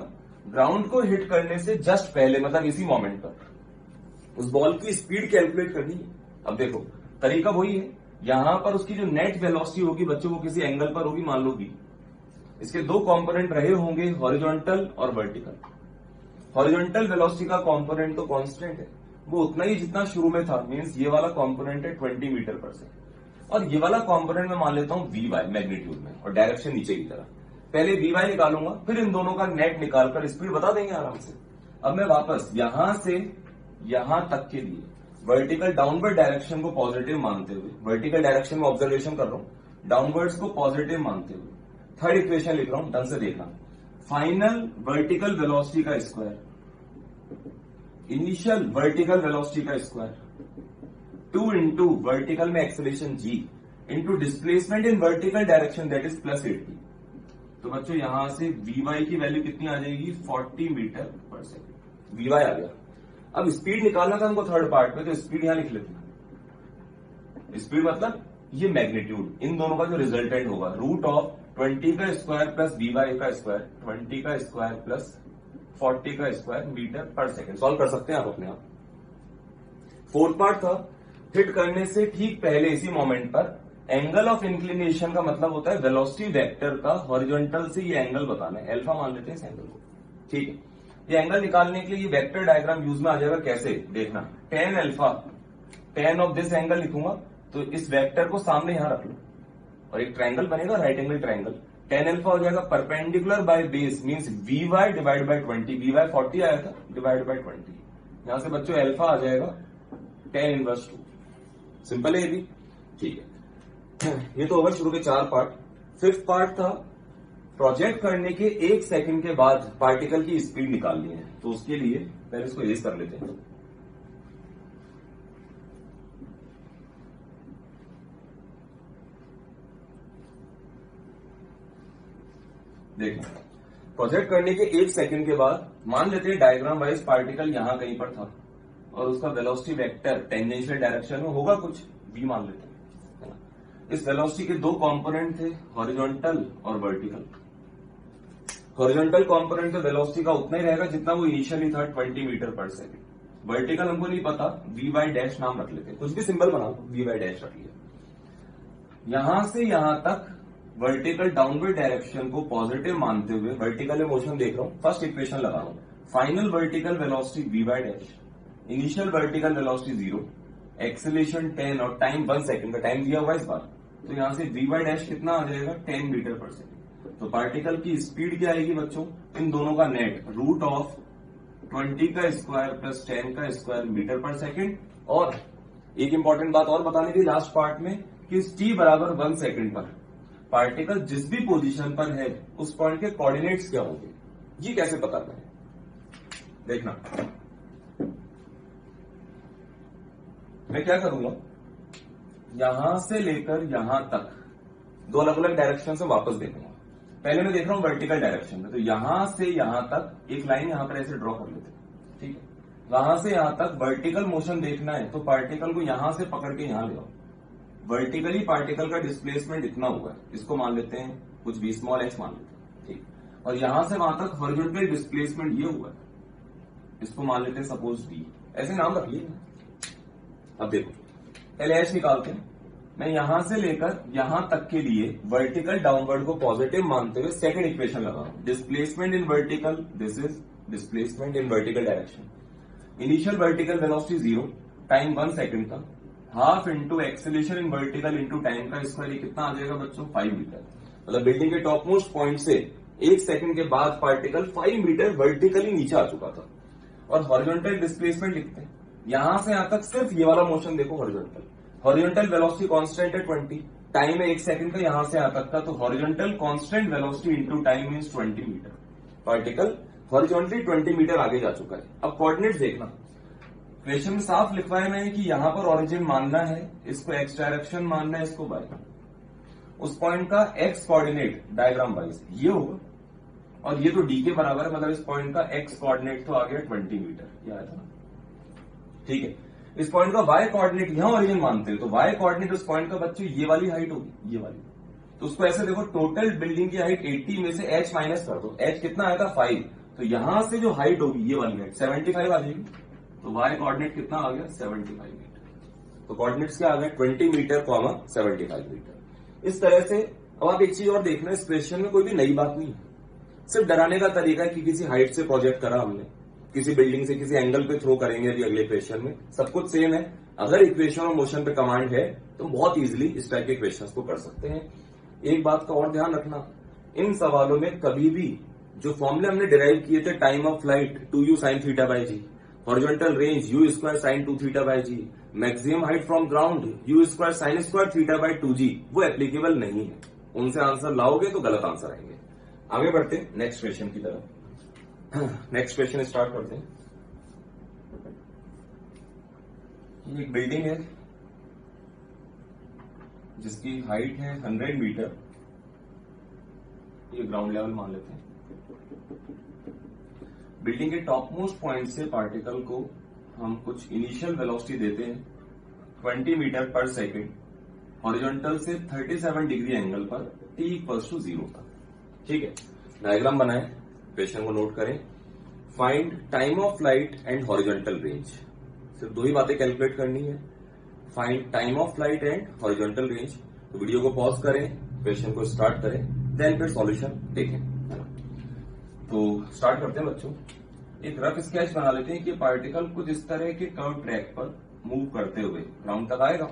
ग्राउंड को हिट करने से जस्ट पहले, मतलब इसी मोमेंट पर उस बॉल की स्पीड कैलकुलेट करनी है. अब देखो, तरीका वही है. यहां पर उसकी जो नेट वेलोसिटी होगी बच्चों, को किसी एंगल पर होगी, मान लो भी. इसके दो कंपोनेंट रहे होंगे, हॉरिजॉन्टल और वर्टिकल. हॉरिजॉन्टल वेलोसिटी का कंपोनेंट तो कांस्टेंट है, वो उतना ही जितना शुरू में था. मींस ये वाला कंपोनेंट है 20 मीटर पर सेकंड और ये वाला कंपोनेंट मैं मान लेता हूं वी वाई मैग्नीट्यूड में और डायरेक्शन नीचे की तरफ. पहले वी वाई निकालूंगा, फिर इन दोनों का नेट निकालकर स्पीड बता देंगे आराम से. अब मैं वापस यहां से यहां तक के लिए वर्टिकल डाउनवर्ड डायरेक्शन को पॉजिटिव मानते हुए, वर्टिकल डायरेक्शन में ऑब्जर्वेशन कर रहा हूं, डाउनवर्ड्स को पॉजिटिव मानते हुए थर्ड इक्वेशन लिख रहा हूं. ढंग से देखना, फाइनल वर्टिकल वेलोसिटी का स्क्वायर, इनिशियल वर्टिकल वेलोसिटी का स्क्वायर, 2 इंटू वर्टिकल में acceleration g into displacement in vertical direction that is plus 80. तो बच्चों यहां से Vy की वैल्यू कितनी आ जाएगी? 40 मीटर पर सेकेंड. Vy आ गया. अब स्पीड निकालना था हमको थर्ड पार्ट में, तो स्पीड यहां लिख लेते हैं. स्पीड मतलब ये मैग्नीट्यूड, इन दोनों का जो रिजल्टेंट होगा, रूट ऑफ 20 का स्क्वायर प्लस Vy का स्क्वायर, 20 का स्क्वायर प्लस 40 का square metre per second. Solve कर सकते हैं आप अपने आप. फोर्थ पार्ट था हिट करने से ठीक पहले इसी मोमेंट पर एंगल ऑफ इंक्लिनेशन का मतलब होता है वेलोसिटी वेक्टर का हॉरिजॉन्टल से ये एंगल बताना है, अल्फा मान लेते हैं इस एंगल को। ठीक है, ये एंगल निकालने के लिए ये वेक्टर डायग्राम यूज में आ जाएगा। कैसे देखना, tan alpha, ten of this angle लिखूंगा तो इस वेक्टर को सामने यहां रख लो और एक ट्रायंगल बनेगा, right angle triangle. Tan alpha हो जाएगा perpendicular by base means v y divide by 20, v y 40 आया था डिवाइड बाय 20, यहां से बच्चों अल्फा आ जाएगा 10 इनवर्स 2। सिंपल है ये भी। ठीक है, ये तो होगा शुरू के 4 पार्ट। 5th पार्ट था प्रोजेक्ट करने के 1 सेकंड के बाद पार्टिकल की स्पीड निकालनी है, तो उसके लिए पहले इसको इरेज कर लेते हैं। देखो, प्रोजेक्ट करने के 1 सेकंड के बाद मान लेते हैं डायग्राम वाइज पार्टिकल यहां कहीं पर था और उसका वेलोसिटी वेक्टर टेंजेंशियल डायरेक्शन में होगा कुछ v मान लेते हैं, है ना। इस वेलोसिटी के 2 कंपोनेंट थे, हॉरिजॉन्टल और वर्टिकल। हॉरिजॉन्टल कंपोनेंट पे वेलोसिटी का उतना ही रहेगा जितना वो इनिशियली था, 20 मीटर पर सेकंड। वर्टिकल हमको नहीं पता, वी वाई डैश नाम रख लेते हैं, कुछ भी सिंबल बना लो, वी वाई डैश रख लिया। यहां से यहां तक वर्टिकल डाउनवर्ड डायरेक्शन को पॉजिटिव मानते हुए वर्टिकल मोशन देख रहा हूं, फर्स्ट इक्वेशन लगा रहा हूं। Final vertical velocity v y dash, initial vertical velocity 0, acceleration 10 और टाइम 1 सेकंड का टाइम दिया हुआ इस बार, तो यहां से वी वाई डैश कितना आ जाएगा 10 मीटर पर सेकंड। तो पार्टिकल की स्पीड क्या आएगी बच्चों, इन दोनों का नेट रूट ऑफ 20 का स्क्वायर प्लस 10 का स्क्वायर मीटर पर सेकंड। और एक इंपॉर्टेंट बात और बतानी थी लास्ट पार्ट में कि t बराबर 1 सेकंड पर पार्टिकल जिस भी पोजीशन पर है उस पॉइंट के कोऑर्डिनेट्स क्या होंगे, ये कैसे पता करें। देखना, मैं क्या करूंगा, यहां से लेकर यहां तक 2 अलग अलग डायरेक्शन से वापस देखूंगा। पहले मैं देख रहा हूं वर्टिकल डायरेक्शन में, तो यहां से यहां तक एक लाइन यहां पर ऐसे ड्रॉ कर लेते हैं। ठीक है, वहां से यहां तक वर्टिकल मोशन देखना है तो पार्टिकल को यहां से पकड़ के यहां ले आओ। वर्टिकली पार्टिकल का डिस्प्लेसमेंट इतना हुआ है, इसको मान लेते हैं कुछ भी स्मॉल h मान लेते हैं। ठीक, और यहां से वहां तक हॉरिजॉन्टल डिस्प्लेसमेंट ये हुआ है, इसको मान लेते हैं सपोज d, ऐसे नाम रख लिए। अब देखो, पहले h निकालते हैं। मैं यहां से लेकर यहां तक के लिए वर्टिकल डाउनवर्ड को पॉजिटिव मानते हुए सेकंड इक्वेशन लगा रहा हूं। Displacement in vertical, this is displacement in vertical direction. Initial vertical velocity 0, time 1 second का, half into acceleration in vertical into time का स्क्वायर, ये कितना आ जाएगा बच्चों 5 मीटर। मतलब बिल्डिंग के टॉप मोस्ट पॉइंट से 1 सेकंड के बाद पार्टिकल 5 मीटर वर्टिकली नीचे आ चुका था। और हॉरिजॉन्टल डिस्प्लेसमेंट लिखते हैं, यहां से यहां तक सिर्फ ये वाला मोशन देखो, हॉरिजॉन्टल वेलोसिटी कांस्टेंट है 20, टाइम है 1 सेकंड का यहां से यहां तक का, तो horizontal constant velocity into time means 20 metre. Particle horizontally 20 metre आगे जा चुका है। अब कोऑर्डिनेट्स देखना, क्वेश्चन में साफ लिखवाया मैंने कि यहां पर ओरिजिन मानना है, इसको एक्स डायरेक्शन मानना है, इसको वाई। उस पॉइंट का एक्स कोऑर्डिनेट डायग्राम वाइज ये होगा, और ये तो डी के बराबर है, मतलब इस पॉइंट का एक्स कोऑर्डिनेट तो आ गया 20 मीटर, ये आया था। ठीक है, इस पॉइंट का वाई कोऑर्डिनेट यहां ओरिजिन मानते हैं, तो वाई कोऑर्डिनेट उस पॉइंट का बच्चों ये वाली हाइट होगी, ये वाली। तो उसको ऐसे देखो, टोटल बिल्डिंग की हाइट 80 में से h माइनस कर दो, h कितना आया था 5, तो यहां से जो हाइट होगी ये वाली हाइट 75 आ जाएगी। तो वाई कोऑर्डिनेट कितना आ गया 75 मीटर। तो कोऑर्डिनेट्स क्या आ गए 20 मीटर 75 मीटर। इस तरह से अब आप एक चीज और देखना, इस क्वेश्चन में कोई भी नई बात नहीं है, सिर्फ डराने का तरीका है कि किसी हाइट से प्रोजेक्ट करा हमने, किसी बिल्डिंग से किसी एंगल पे थ्रो करेंगे अभी अगले क्वेश्चन में, सब कुछ सेम है। अगर इक्वेशन और मोशन पे कमांड है तो बहुत इजीली इस टाइप के क्वेश्चंस को कर सकते हैं। एक बात का और ध्यान रखना, इन सवालों में कभी भी जो फॉर्मूले हमने डिराइव किए थे, time of flight 2u sin theta by g, horizontal range u square sin 2 theta by g, maximum height from ground u square sin square theta by 2g, वो एप्लीकेबल नहीं है। उनसे आंसर लाओगे तो गलत आंसर आएंगे। आगे बढ़ते हैं नेक्स्ट क्वेश्चन की तरफ। नेक्स्ट क्वेश्चन स्टार्ट करते हैं। ये एक बिल्डिंग है जिसकी हाइट है 100 मीटर, ये ग्राउंड लेवल मान लेते हैं। बिल्डिंग के टॉप मोस्ट पॉइंट से पार्टिकल को हम कुछ इनिशियल वेलोसिटी देते हैं 20 मीटर पर सेकेंड, हॉरिजॉन्टल से 37 डिग्री एंगल पर t = 0 पर। ठीक है, डायग्राम बनाएं, क्वेश्चन को नोट करें। Find time of flight and horizontal range. सिर्फ 2 ही बातें कैलकुलेट करनी है, find time of flight and horizontal range. तो वीडियो को पॉज करें, क्वेश्चन को स्टार्ट करें, देन फिर सॉल्यूशन देखें, है ना। तो स्टार्ट करते हैं बच्चों। एक रफ स्केच बना लेते हैं कि पार्टिकल कुछ इस तरह के कर्व ट्रैक पर मूव करते हुए ग्राउंड तक आएगा।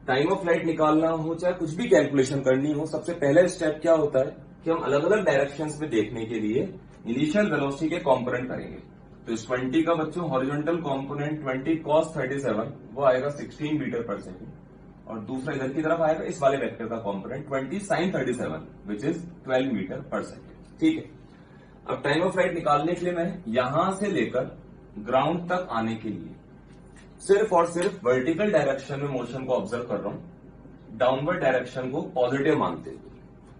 टाइम ऑफ फ्लाइट निकालना हो चाहे कुछ भी कैलकुलेशन करनी हो, सबसे पहला स्टेप क्या होता है कि हम अलग अलग डायरेक्शंस में देखने के लिए इनिशियल वेलोसिटी के कंपोनेंट करेंगे। तो इस 20 का बच्चों हॉरिजॉन्टल कंपोनेंट 20 cos 37 वो आएगा 16 मीटर पर सेकेंड, और दूसरा इधर की तरफ आएगा इस वाले वेक्टर का component 20 sin 37 which is 12 metre per second. ठीक है, अब टाइम ऑफ फ्लाइट निकालने के लिए मैं यहां से लेकर ग्राउंड तक आने के लिए सिर्फ और सिर्फ वर्टिकल डायरेक्शन में मोशन को ऑब्जर्व कर रहा हूं, डाउनवर्ड डायरेक्शन को पॉजिटिव मानते हुए।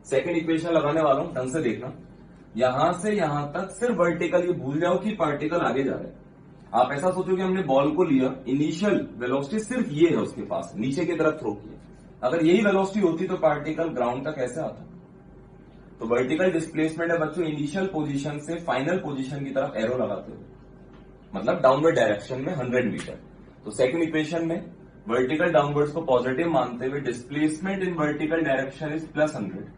सेकेंड इक्वेशन लगाने वाला हूं, ढंग से देखना। यहां से यहां तक सिर्फ वर्टिकल, ये भूल जाओ कि पार्टिकल आगे जा रहा है। आप ऐसा सोचो कि हमने बॉल को लिया, इनिशियल वेलोसिटी सिर्फ ये है उसके पास, नीचे की तरफ थ्रो किया। अगर यही वेलोसिटी होती तो पार्टिकल ग्राउंड तक कैसे आता? तो वर्टिकल डिस्प्लेसमेंट है बच्चों इनिशियल पोजीशन से फाइनल पोजीशन की तरफ एरो लगाते हुए, मतलब डाउनवर्ड डायरेक्शन में 100 मीटर। तो सेकंड इक्वेशन में वर्टिकल डाउनवर्ड्स को पॉजिटिव मानते हुए displacement in vertical direction is +100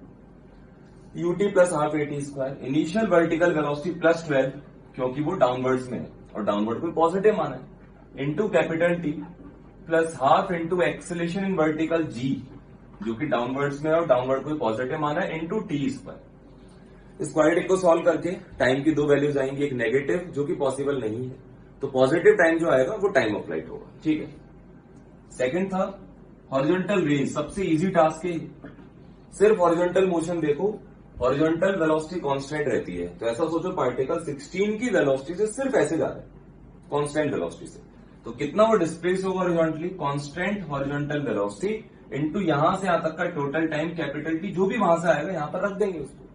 ut plus half AT square. Initial vertical velocity +12 क्योंकि वो डाउनवर्ड्स में है और डाउनवर्ड को पॉजिटिव माना है, into capital T plus half into acceleration in vertical G जो कि डाउनवर्ड्स में है और डाउनवर्ड को पॉजिटिव माना है, इंटू T स्क्वायर। स्क्वायर को सॉल्व करके टाइम की दो वैल्यूज आएंगी, एक नेगेटिव जो कि पॉसिबल नहीं है, तो पॉजिटिव टाइम जो आएगा वो टाइम ऑफ फ्लाइट होगा। ठीक है, सेकंड था हॉरिजॉन्टल रेंज। सबसे इजी टास्क है, सिर्फ हॉरिजॉन्टल मोशन देखो, हॉरिजॉन्टल वेलोसिटी कांस्टेंट रहती है। तो ऐसा सोचो पार्टिकल 16 की वेलोसिटी से सिर्फ ऐसे जा रहा है, कांस्टेंट वेलोसिटी से, तो कितना वो डिस्प्लेस होगा horizontally? Constant horizontal velocity into यहां से यहां तक का टोटल टाइम कैपिटल T, जो भी वहां से आएगा यहां पर रख देंगे उसको।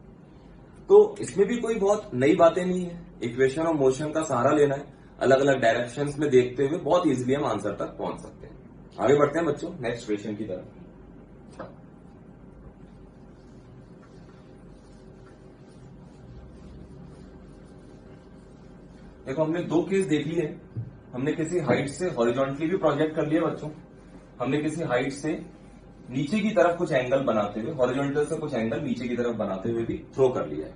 तो इसमें भी कोई बहुत नई बातें नहीं है, इक्वेशन ऑफ मोशन का सहारा लेना है, अलग अलग डायरेक्शंस में देखते हुए बहुत इजीली हम आंसर तक पहुंच सकते हैं। आगे बढ़ते हैं बच्चों नेक्स्ट क्वेश्चन की तरफ। देखो हमने दो केस देख लिए, हमने किसी हाइट से हॉरिजॉन्टली भी प्रोजेक्ट कर लिया बच्चों, हमने किसी हाइट से नीचे की तरफ कुछ एंगल बनाते हुए, हॉरिजॉन्टल से कुछ एंगल नीचे की तरफ बनाते हुए भी थ्रो कर लिया है।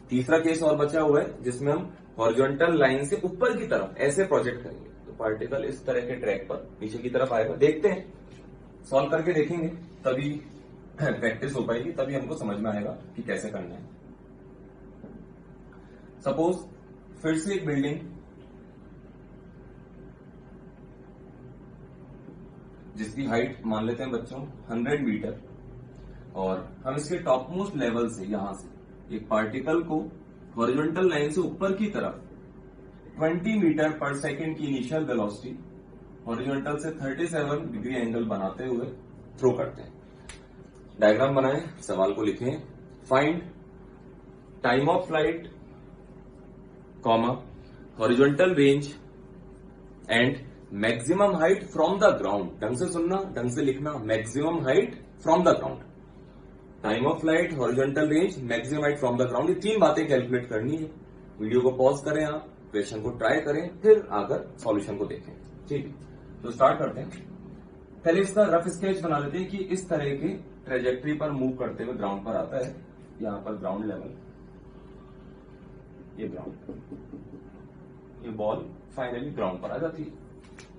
तीसरा केस और बचा हुआ है जिसमें हम हॉरिजॉन्टल लाइन से ऊपर की तरफ ऐसे प्रोजेक्ट करेंगे, तो पार्टिकल इस तरह के ट्रैक पर नीचे की तरफ आएगा। देखते हैं, सॉल्व करके देखेंगे, तभी प्रैक्टिस हो पाएगी, तभी हमको समझ में आएगा कि कैसे करना है। सपोज फिर से एक बिल्डिंग जिसकी हाइट मान लेते हैं बच्चों 100 मीटर, और हम इसके टॉप मोस्ट लेवल से यहां से एक पार्टिकल को हॉरिजॉन्टल लाइन से ऊपर की तरफ 20 मीटर पर सेकेंड की इनिशियल वेलोसिटी हॉरिजॉन्टल से 37 डिग्री एंगल बनाते हुए थ्रो करते हैं। डायग्राम बनाएं, सवाल को लिखें, find time of flight comma horizontal range and maximum height from the ground. ढंग से सुनना, ढंग से लिखना, maximum height from the ground. Time of flight, horizontal range, maximum height from the ground, ये तीन बातें कैलकुलेट करनी है। वीडियो को पॉज करें, आप क्वेश्चन को ट्राई करें, फिर आकर सॉल्यूशन को देखें। ठीक है, तो स्टार्ट करते हैं। पहले इसका रफ स्केच बना लेते हैं कि इस तरह के ट्रेजेक्ट्री पर मूव करते हुए ग्राउंड पर आता है। यहां पर ग्राउंड लेवल, ये ग्राउंड, ये बॉल फाइनली ग्राउंड पर आ जाती है।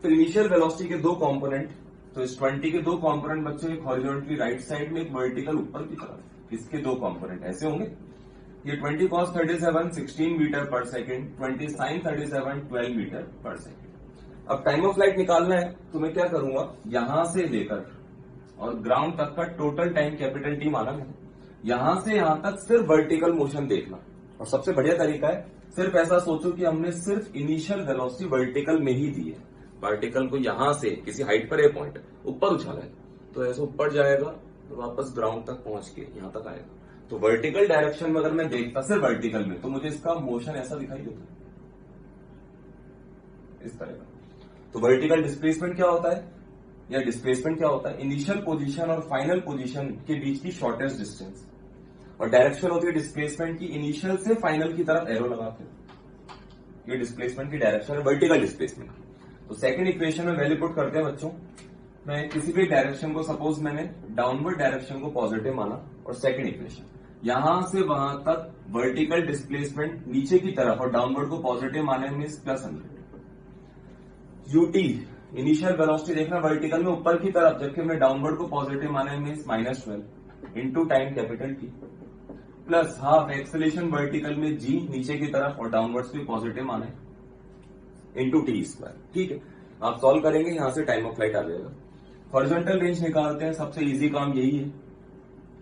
फिर इनिशियल वेलोसिटी के दो कंपोनेंट, तो इस 20 के दो कंपोनेंट बच्चों, एक हॉरिजॉन्टली राइट साइड में, एक वर्टिकल ऊपर की तरफ, इसके दो कंपोनेंट ऐसे होंगे। ये 20 cos 37 16 metre per second, 20 sin 37 12 metre per second. अब टाइम ऑफ फ्लाइट निकालना है तो मैं क्या करूंगा, यहां से लेकर और ग्राउंड तक का टोटल टाइम कैपिटल T माना है, यहां से यहां तक सिर्फ वर्टिकल मोशन देखना। और सबसे बढ़िया तरीका है, सिर्फ ऐसा सोचो कि हमने सिर्फ इनिशियल वेलोसिटी वर्टिकल में ही दी है। वर्टिकल को यहां से किसी हाइट पर एक पॉइंट ऊपर उछाला है, तो ऐसे ऊपर जाएगा तो वापस ग्राउंड तक पहुंच के यहां तक आएगा। तो वर्टिकल डायरेक्शन में अगर मैं देखता सिर्फ वर्टिकल में, तो मुझे इसका मोशन ऐसा दिखाई देता, इस तरह का। तो वर्टिकल डिस्प्लेसमेंट क्या होता है, या डिस्प्लेसमेंट क्या होता है, इनिशियल पोजीशन और फाइनल पोजीशन के बीच की शॉर्टेस्ट डिस्टेंस, और डायरेक्शन होती है डिस्प्लेसमेंट की इनिशियल से फाइनल की तरफ एरो लगाते हैं। ये डिस्प्लेसमेंट की डायरेक्शन है, वर्टिकल डिस्प्लेसमेंट की। तो सेकंड इक्वेशन में वैल्यू पुट करते हैं बच्चों। मैं किसी भी डायरेक्शन को, सपोज मैंने डाउनवर्ड डायरेक्शन को पॉजिटिव माना, और सेकंड इक्वेशन यहां से वहां तक वर्टिकल डिस्प्लेसमेंट नीचे की तरफ और डाउनवर्ड को पॉजिटिव माने मीन +100। यूटी इनिशियल वेलोसिटी देखना वर्टिकल में ऊपर की तरफ, जबकि हमने डाउनवर्ड को पॉजिटिव माने mean -12 into time capital T, plus half acceleration vertical में जी नीचे की तरफ और डाउनवर्ड्स भी पॉजिटिव माने इंटू टी स्क्वायर। ठीक है, आप सॉल्व करेंगे, यहां से टाइम ऑफ फ्लाइट आ जाएगा। हॉरिजॉन्टल रेंज निकालते हैं, सबसे इजी काम यही है।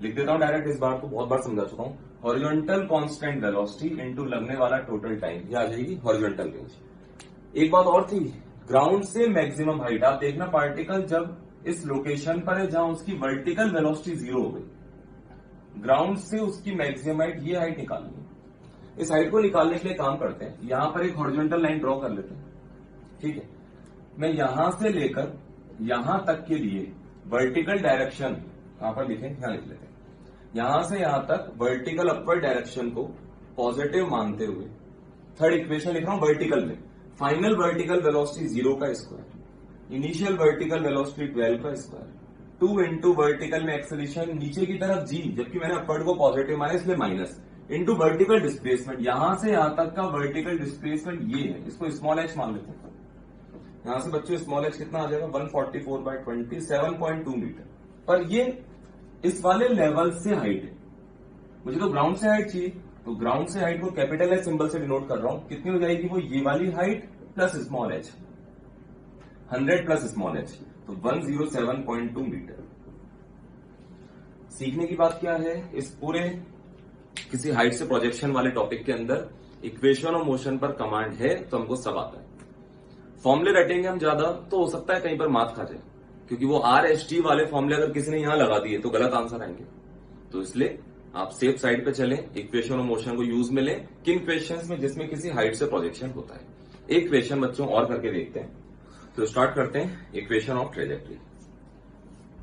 लिख देता हूं डायरेक्ट, इस बार को बहुत बार समझा चुका हूं। हॉरिजॉन्टल कांस्टेंट वेलोसिटी इनटू लगने वाला टोटल टाइम, ये आ जाएगी हॉरिजॉन्टल रेंज। एक बात और थी, ग्राउंड से मैक्सिमम हाइट, आप देखना पार्टिकल जब इस लोकेशन पर है जहां उसकी वर्टिकल वेलोसिटी 0 हो गई, ग्राउंड से उसकी मैक्सिमम हाइट, ये हाइट निकालनी है। इस हाइट को निकालने के लिए काम करते हैं, यहां पर एक हॉरिजॉन्टल लाइन ड्रॉ कर लेते हैं। ठीक है, मैं यहां से लेकर यहां तक के लिए वर्टिकल डायरेक्शन यहां पर लिखें, यहां लिख लेते हैं, यहां से यहां तक वर्टिकल अपवर्ड डायरेक्शन को पॉजिटिव मानते हुए थर्ड इक्वेशन लिख रहा हूं वर्टिकल में। फाइनल वर्टिकल वेलोसिटी 0 का स्क्वायर, इनिशियल वर्टिकल वेलोसिटी 12 का स्क्वायर, 2 इंटू वर्टिकल में एक्सेलेरेशन नीचे की तरफ जी, जबकि मैंने अपवर्ड को पॉजिटिव माना इसलिए माइनस, इंटू वर्टिकल डिस्प्लेसमेंट, यहां से यहां तक का वर्टिकल डिस्प्लेसमेंट ये है, इसको स्मॉल एच मान लेते हैं। यहां से बच्चों स्मॉल एच कितना आ जाएगा 144/20, 7.2 मीटर। पर ये इस वाले लेवल से हाइट है, मुझे तो ग्राउंड से हाइट चाहिए, तो ग्राउंड से हाइट को कैपिटल एच सिंबल से डिनोट कर रहा हूं। कितनी हो जाएगी वो, ये वाली height plus small H, 100 plus small H, तो 107.2 मीटर। सीखने की बात क्या है, इस पूरे किसी हाइट से प्रोजेक्शन वाले टॉपिक के अंदर इक्वेशन ऑफ मोशन पर कमांड है तो हमको सब आता है। फॉर्मूले रटेंगे हम ज्यादा तो हो सकता है कहीं पर मात खा जाए, क्योंकि वो RST वाले फॉर्मूले अगर किसी ने यहां लगा दिए तो गलत आंसर आएंगे। तो इसलिए आप सेफ साइड पे चलें, इक्वेशन ऑफ मोशन को यूज में लें किन क्वेश्चंस में जिसमें किसी हाइट से प्रोजेक्शन होता है। एक क्वेश्चन बच्चों और करके देखते हैं, तो स्टार्ट करते हैं इक्वेशन ऑफ ट्रेजेक्टरी।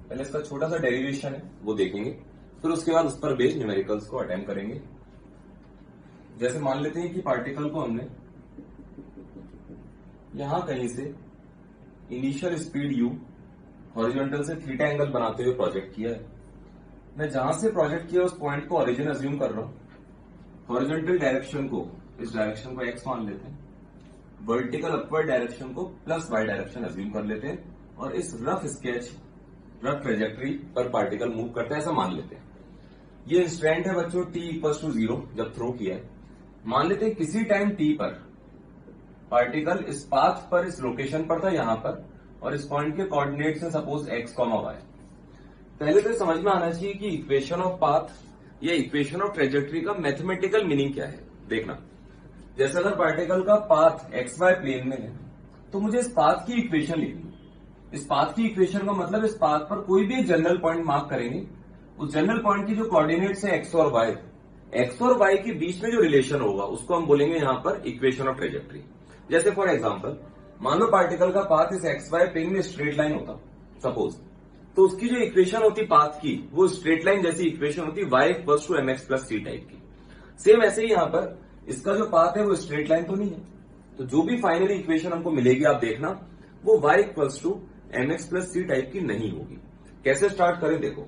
पहले इसका छोटा सा डेरिवेशन है वो देखेंगे, फिर उसके बाद उस पर बेस्ड न्यूमेरिकल्स को अटेम्प्ट करेंगे। जैसे मान लेते हैं कि पार्टिकल को हमने यहां कहीं से इनिशियल स्पीड u हॉरिजॉन्टल से थीटा एंगल बनाते हुए प्रोजेक्ट किया है। मैं जहां से प्रोजेक्ट किया उस पॉइंट को ओरिजिन अज्यूम कर रहा हूं। हॉरिजॉन्टल डायरेक्शन को, इस डायरेक्शन को x मान लेते हैं, वर्टिकल अपवर्ड डायरेक्शन को +y डायरेक्शन अज्यूम कर लेते हैं, और इस रफ स्केच, रफ ट्रेजेक्ट्री पर पार्टिकल मूव करता है ऐसा मान लेते हैं। ये इंस्टेंट है बच्चों t = 0 जब थ्रो किया है। मान लेते हैं किसी टाइम t पर पार्टिकल इस पाथ पर, इस लोकेशन पर था यहां पर, और इस पॉइंट के कोऑर्डिनेट्स हैं सपोज x, y। पहले तो समझ में आना चाहिए कि इक्वेशन ऑफ पाथ या इक्वेशन ऑफ ट्रेजेक्ट्री का मैथमेटिकल मीनिंग क्या है। देखना, जैसे अगर पार्टिकल का पाथ XY प्लेन में है तो मुझे इस पाथ की इक्वेशन लिखनी है। इस पाथ की इक्वेशन का मतलब इस पाथ पर कोई भी एक जनरल पॉइंट मार्क करेंगे, उस जनरल पॉइंट की जो कोऑर्डिनेट्स है x और y के बीच में जो रिलेशन होगा उसको हम बोलेंगे यहां पर इक्वेशन ऑफ ट्रेजेक्ट्री। जैसे फॉर एग्जांपल मान लो पार्टिकल का पाथ इस XY प्लेन में स्ट्रेट लाइन होता सपोज, तो उसकी जो इक्वेशन होती पाथ की वो स्ट्रेट लाइन जैसी इक्वेशन होती y = mx + c टाइप की। सेम ऐसे ही यहां पर इसका जो पाथ है वो स्ट्रेट लाइन तो नहीं है, तो जो भी फाइनली इक्वेशन हमको मिलेगी आप देखना वो y = mx + c टाइप की नहीं होगी। कैसे स्टार्ट करें, देखो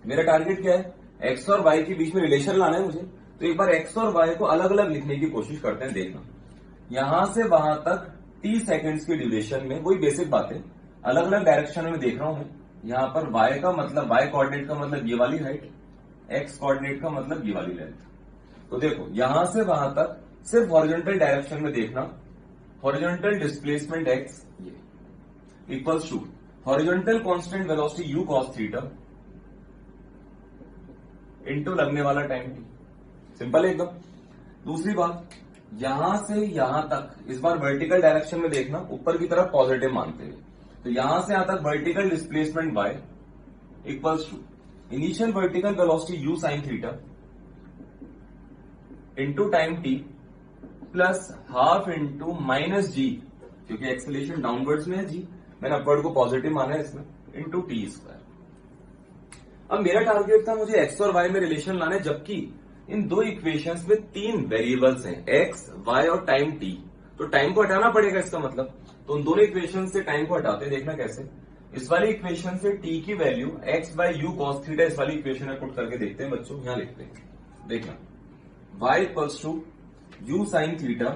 मेरा टारगेट क्या है, x और y के बीच में रिलेशन लाना है मुझे, तो एक बार x और y को अलग अलग लिखने की कोशिश करते हैं। देखना, यहां से वहां तक t सेकेंड्स की ड्यूरेशन में, वही बेसिक बातें अलग अलग डायरेक्शन में देख रहा हूं मैं। यहां पर y का मतलब, y कोऑर्डिनेट का मतलब ये वाली हाइट, x कोऑर्डिनेट का मतलब ये वाली लेंथ। तो देखो यहां से वहां तक सिर्फ हॉरिजॉन्टल डायरेक्शन में देखना, हॉरिजॉन्टल डिस्प्लेसमेंट x ये equals to horizontal constant velocity u cos theta into लगने वाला टाइम t। सिंपल है एकदम। दूसरी बात, यहां से यहां तक इस बार वर्टिकल डायरेक्शन में देखना, ऊपर की तरफ पॉजिटिव मानते हुए, तो यहां से यहां तक vertical displacement y equals to initial vertical velocity u sin theta into time t plus half into -g, क्योंकि एक्सेलरेशन डाउनवर्ड्स में है g, मैंने अपवर्ड को पॉजिटिव माना है इसमें, इंटू टी स्क्वायर। अब मेरा टारगेट था मुझे x और y में रिलेशन लाना है, जबकि इन दो इक्वेशंस में 3 वेरिएबल्स हैं x, y और टाइम t, तो टाइम को हटाना पड़ेगा। इसका मतलब तो उन दोनों इक्वेशन से टाइम को हटाते, देखना कैसे। इस वाली इक्वेशन से t की value x by u cos theta, इस वाली इक्वेशन में पुट करके देखते हैं बच्चों। यहां लिखते हैं, देखना y equals to u sine theta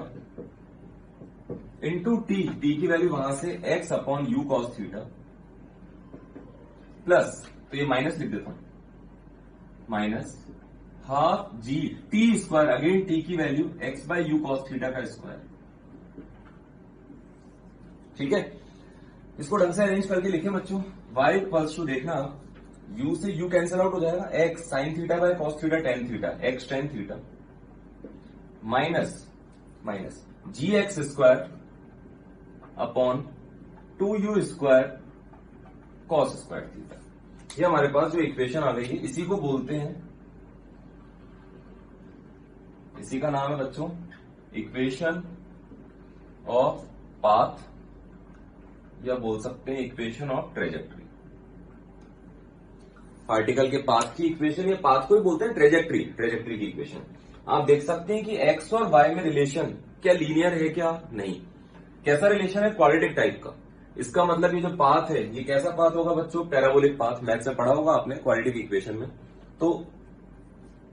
into t की वैल्यू वहां से x upon u cos theta plus, तो ये माइनस लिख देता हूं, minus half g t square, again t की value x by u cos theta का स्क्वायर। ठीक है, इसको ढंग से अरेंज करके लिखे बच्चों। y इक्वल्स टू, देखना u से u कैंसिल आउट हो जाएगा, x sine theta by cos theta tan theta, x tan theta minus minus g x square upon 2u square cos square theta. ये हमारे पास जो इक्वेशन आ गई है, इसी को बोलते हैं, इसी का नाम है बच्चों इक्वेशन ऑफ पाथ, या बोल सकते हैं इक्वेशन ऑफ ट्रेजेक्ट्री। पार्टिकल के पाथ की इक्वेशन, या पाथ को ही बोलते हैं ट्रेजेक्ट्री की इक्वेशन। आप देख सकते हैं कि एक्स और वाई में रिलेशन क्या लीनियर है क्या नहीं। कैसा रिलेशन है, क्वाड्रेटिक टाइप का। इसका मतलब ये जो पाथ है, ये कैसा पाथ होगा बच्चों, पैराबोलिक पाथ। मैथ से पढ़ा होगा आपने क्वाड्रेटिक इक्वेशन में। तो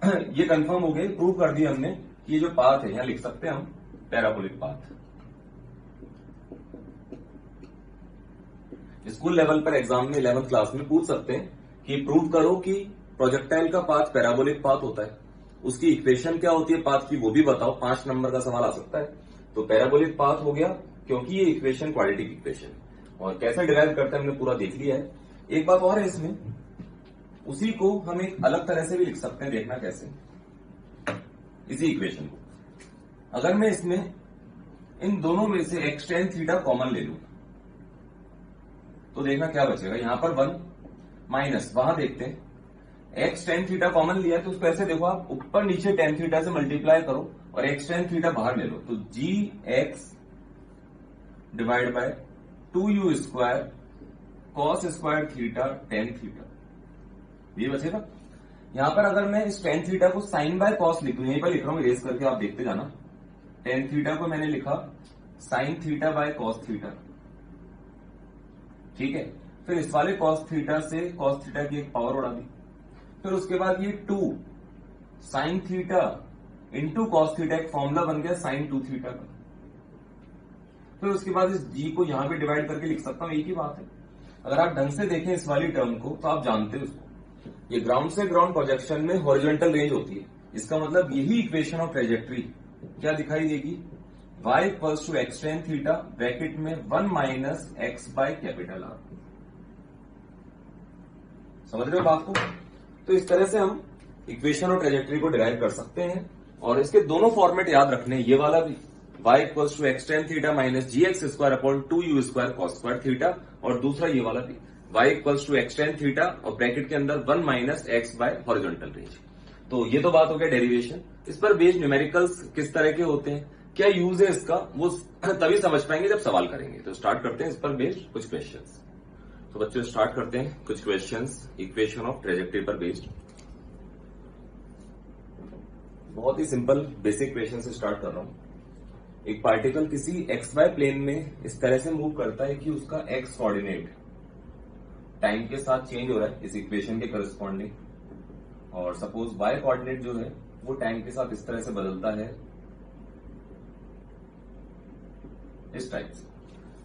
ये कंफर्म हो गया, प्रूव कर दिया हमने कि ये जो पाथ है, यहां लिख सकते हैं हम पैराबोलिक पाथ। स्कूल लेवल पर एग्जाम में 11th क्लास में पूछ सकते हैं कि प्रूव करो कि प्रोजेक्टाइल का पाथ पैराबोलिक पाथ होता है, उसकी इक्वेशन क्या होती है पाथ की, वो भी बताओ। 5 नंबर का सवाल आ सकता है। तो पैराबोलिक पाथ हो गया, क्योंकि ये इक्वेशन क्वाड्रेटिक इक्वेशन है। और कैसे डिराइव करते हैं हमने पूरा देख लिया है। एक बात और है इसमें, उसी को हम एक अलग तरह से भी लिख सकते हैं, देखना कैसे। इसी इक्वेशन को अगर मैं इसमें इन दोनों में से x टेन थीटा कॉमन ले लूं, तो देखना क्या बचेगा। यहां पर 1 माइनस, वहां देखते हैं x टेन थीटा कॉमन लिया, तो उसको ऐसे देखो आप, ऊपर नीचे टेन थीटा से मल्टीप्लाई करो और x टेन थीटा बाहर ले लो, तो g x divide by 2u square cos square theta tan theta, ये बचेगा। यहां पर अगर मैं इस टेन थीटा को साइन बाय कॉस लिख लूं, यहीं पर लिख रहा हूं, इरेज करके आप देखते जाना। टेन थीटा को मैंने लिखा sign theta by cos theta, ठीक है। फिर इस वाले कॉस थीटा से कॉस थीटा की एक पावर उड़ा दी। फिर उसके बाद ये 2 sine theta into cos theta, एक फॉर्मूला बन गया साइन 2 थीटा का। फिर उसके बाद इस जी को यहां पे डिवाइड करके लिख सकता हूं, एक ही बात है। अगर आप ढंग से देखें इस वाली टर्म को, तो आप जानते हो उसको, ये ग्राउंड से ग्राउंड प्रोजेक्शन में हॉरिजॉन्टल रेंज होती है। इसका मतलब यही इक्वेशन ऑफ ट्रेजेक्ट्री क्या दिखाई देगी, y equals to x tan theta bracket में 1 minus x by capital R. समझ रहे हो बात को। तो इस तरह से हम इक्वेशन और ट्रेजेक्ट्री को डिराइव कर सकते हैं। और इसके दोनों फॉर्मेट याद रखने, ये वाला भी y equals to x tan theta minus g x square upon 2u square cos square theta, और दूसरा ये वाला भी y equals to x tan theta और ब्रैकेट के अंदर 1 minus x by horizontal range. तो ये तो बात हो गया डेरिवेशन। इस पर बेस्ड न्यूमेरिकल्स किस तरह के होते हैं, क्या यूज है इसका, वो तभी समझ पाएंगे जब सवाल करेंगे। तो स्टार्ट करते हैं इस पर बेस्ड कुछ क्वेश्चंस। तो बच्चों स्टार्ट करते हैं कुछ क्वेश्चंस इक्वेशन ऑफ ट्रेजेक्ट्री पर बेस्ड। बहुत ही सिंपल बेसिक क्वेश्चन से स्टार्ट कर रहा हूं। एक पार्टिकल किसी एक्स वाई प्लेन में इस तरह से मूव करता है कि उसका एक्स कोऑर्डिनेट टाइम के साथ चेंज हो रहा है इस इक्वेशन के करस्पॉन्डिंग, और सपोज वाई कोऑर्डिनेट जो है वो टाइम के साथ इस तरह से बदलता है, इस टाइप से,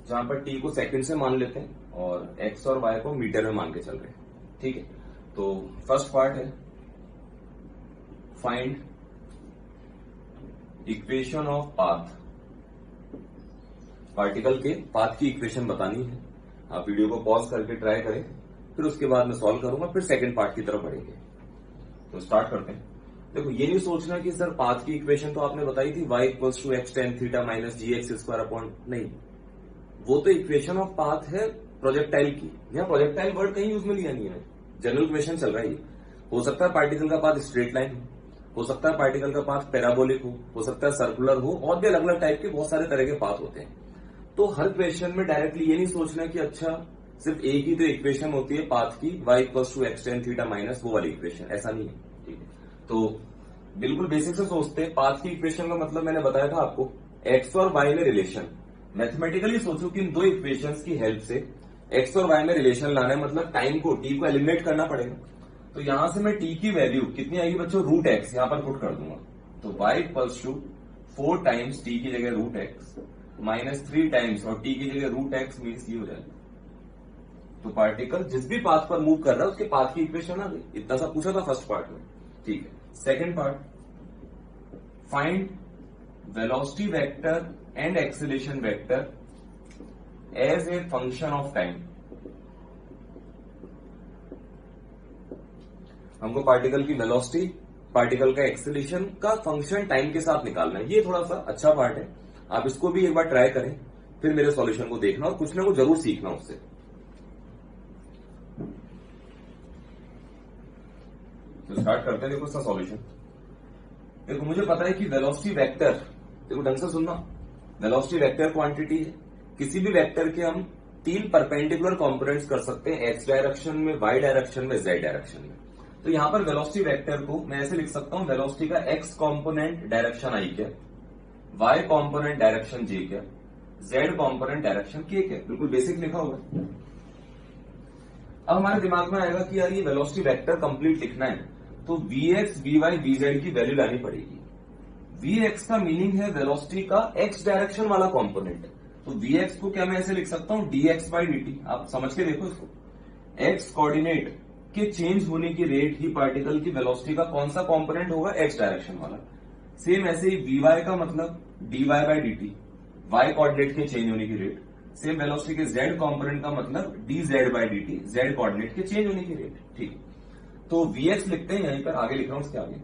जहां पर टी को सेकंड से मान लेते हैं और एक्स और वाई को मीटर में मान के चल रहे हैं। ठीक है, तो फर्स्ट पार्ट है find equation of path. Particle के पाथ की इक्वेशन बतानी है। आप वीडियो को पॉज करके ट्राई करें, फिर उसके बाद मैं सॉल्व करूंगा, फिर सेकंड पार्ट की तरफ बढ़ेंगे। तो स्टार्ट करते हैं। देखो ये नहीं सोचना कि सर पाथ की इक्वेशन तो आपने बताई थी y equals to x tan theta minus g x square upon, नहीं, वो तो इक्वेशन ऑफ पाथ है प्रोजेक्टाइल की। यहाँ प्रोजेक्टाइल वर्ड कहीं यूज में लिया नहीं है, जनरल क्वेश्चन चल रहा है। हो सकता है पार्टिकल का पाथ स्ट्रेट लाइन हो सकता है पार्टिकल का पाथ पैराबोलिक हो सकता है सर्कुलर हो, और भी अलग अलग टाइप के बहुत सारे तरह के पाथ होते हैं। तो हर क्वेश्चन में डायरेक्टली ये नहीं सोचना कि अच्छा सिर्फ एक ही तो इक्वेशन होती है पाथ की, y equals to x tan theta minus वो वाली इक्वेशन, ऐसा नहीं है। ठीक है, तो बिल्कुल बेसिक से सोचते हैं। पाथ की इक्वेशन का मतलब मैंने बताया था आपको, एक्स और वाई में रिलेशन, मैथमेटिकली सोचो कि इन दो इक्वेशंस की हेल्प से एक्स और वाई में रिलेशन लाना है, मतलब टाइम को टी को एलिमिनेट करना पड़ेगा। तो यहां से मैं टी की वैल्यू कितनी आएगी बच्चों, रूट एक्स यहां पर पुट कर दूंगा। तो y equals to 4 times t की जगह रूट एक्स माइनस 3 टाइम्स और टी की जगह रूट एक्स मीन्स ये हो जाएगा। तो पार्टिकल जिस भी पाथ पर मूव कर रहा है उसके पाथ की इक्वेशन आ गई। इतना सा पूछा था फर्स्ट पार्ट में, ठीक है। Second part, find velocity vector and acceleration vector as a function of time. हमको पार्टिकल की वेलोसिटी, पार्टिकल का एक्सीलरेशन का फंक्शन टाइम के साथ निकालना है। ये थोड़ा सा अच्छा पार्ट है, आप इसको भी एक बार ट्राई करें, फिर मेरे सॉल्यूशन को देखना और कुछ ना कुछ जरूर सीखना उससे। तो स्टार्ट करते हैं। देखो इसका सॉल्यूशन, देखो मुझे पता है कि वेलोसिटी वेक्टर, देखो ढंग से सुनना, वेलोसिटी वेक्टर क्वांटिटी है। किसी भी वेक्टर के हम 3 परपेंडिकुलर कंपोनेंट्स कर सकते हैं, एक्स डायरेक्शन में, वाई डायरेक्शन में, जेड डायरेक्शन में। तो यहां पर वेलोसिटी वेक्टर को मैं ऐसे लिख सकता हूं, वेलोसिटी का एक्स कंपोनेंट डायरेक्शन आई क्या, वाई कंपोनेंट डायरेक्शन जे क्या, जेड कंपोनेंट डायरेक्शन के क्या। बिल्कुल बेसिक लिखा होगा। अब हमारे दिमाग में आएगा कि यार ये वेलोसिटी वेक्टर कंप्लीट लिखना है तो Vx, Vy, Vz की वैल्यू लानी पड़ेगी। Vx का मीनिंग है वेलोसिटी का एक्स डायरेक्शन वाला कंपोनेंट। तो Vx को क्या मैं ऐसे लिख सकता हूं, dx by dt। आप समझ के देखो इसको, एक्स कोऑर्डिनेट के चेंज होने की रेट ही पार्टिकल की वेलोसिटी का कौन सा कंपोनेंट होगा, एक्स डायरेक्शन वाला। सेम ऐसे ही Vy का मतलब dy by dt, y coordinate के चेंज होने की रेट। सेम वेलोसिटी के z कंपोनेंट का मतलब dz by dt, z coordinate के चेंज होने की रेट। ठीक, तो Vx लिखते हैं यहीं पर, आगे लिख रहा हूं उसके आगे,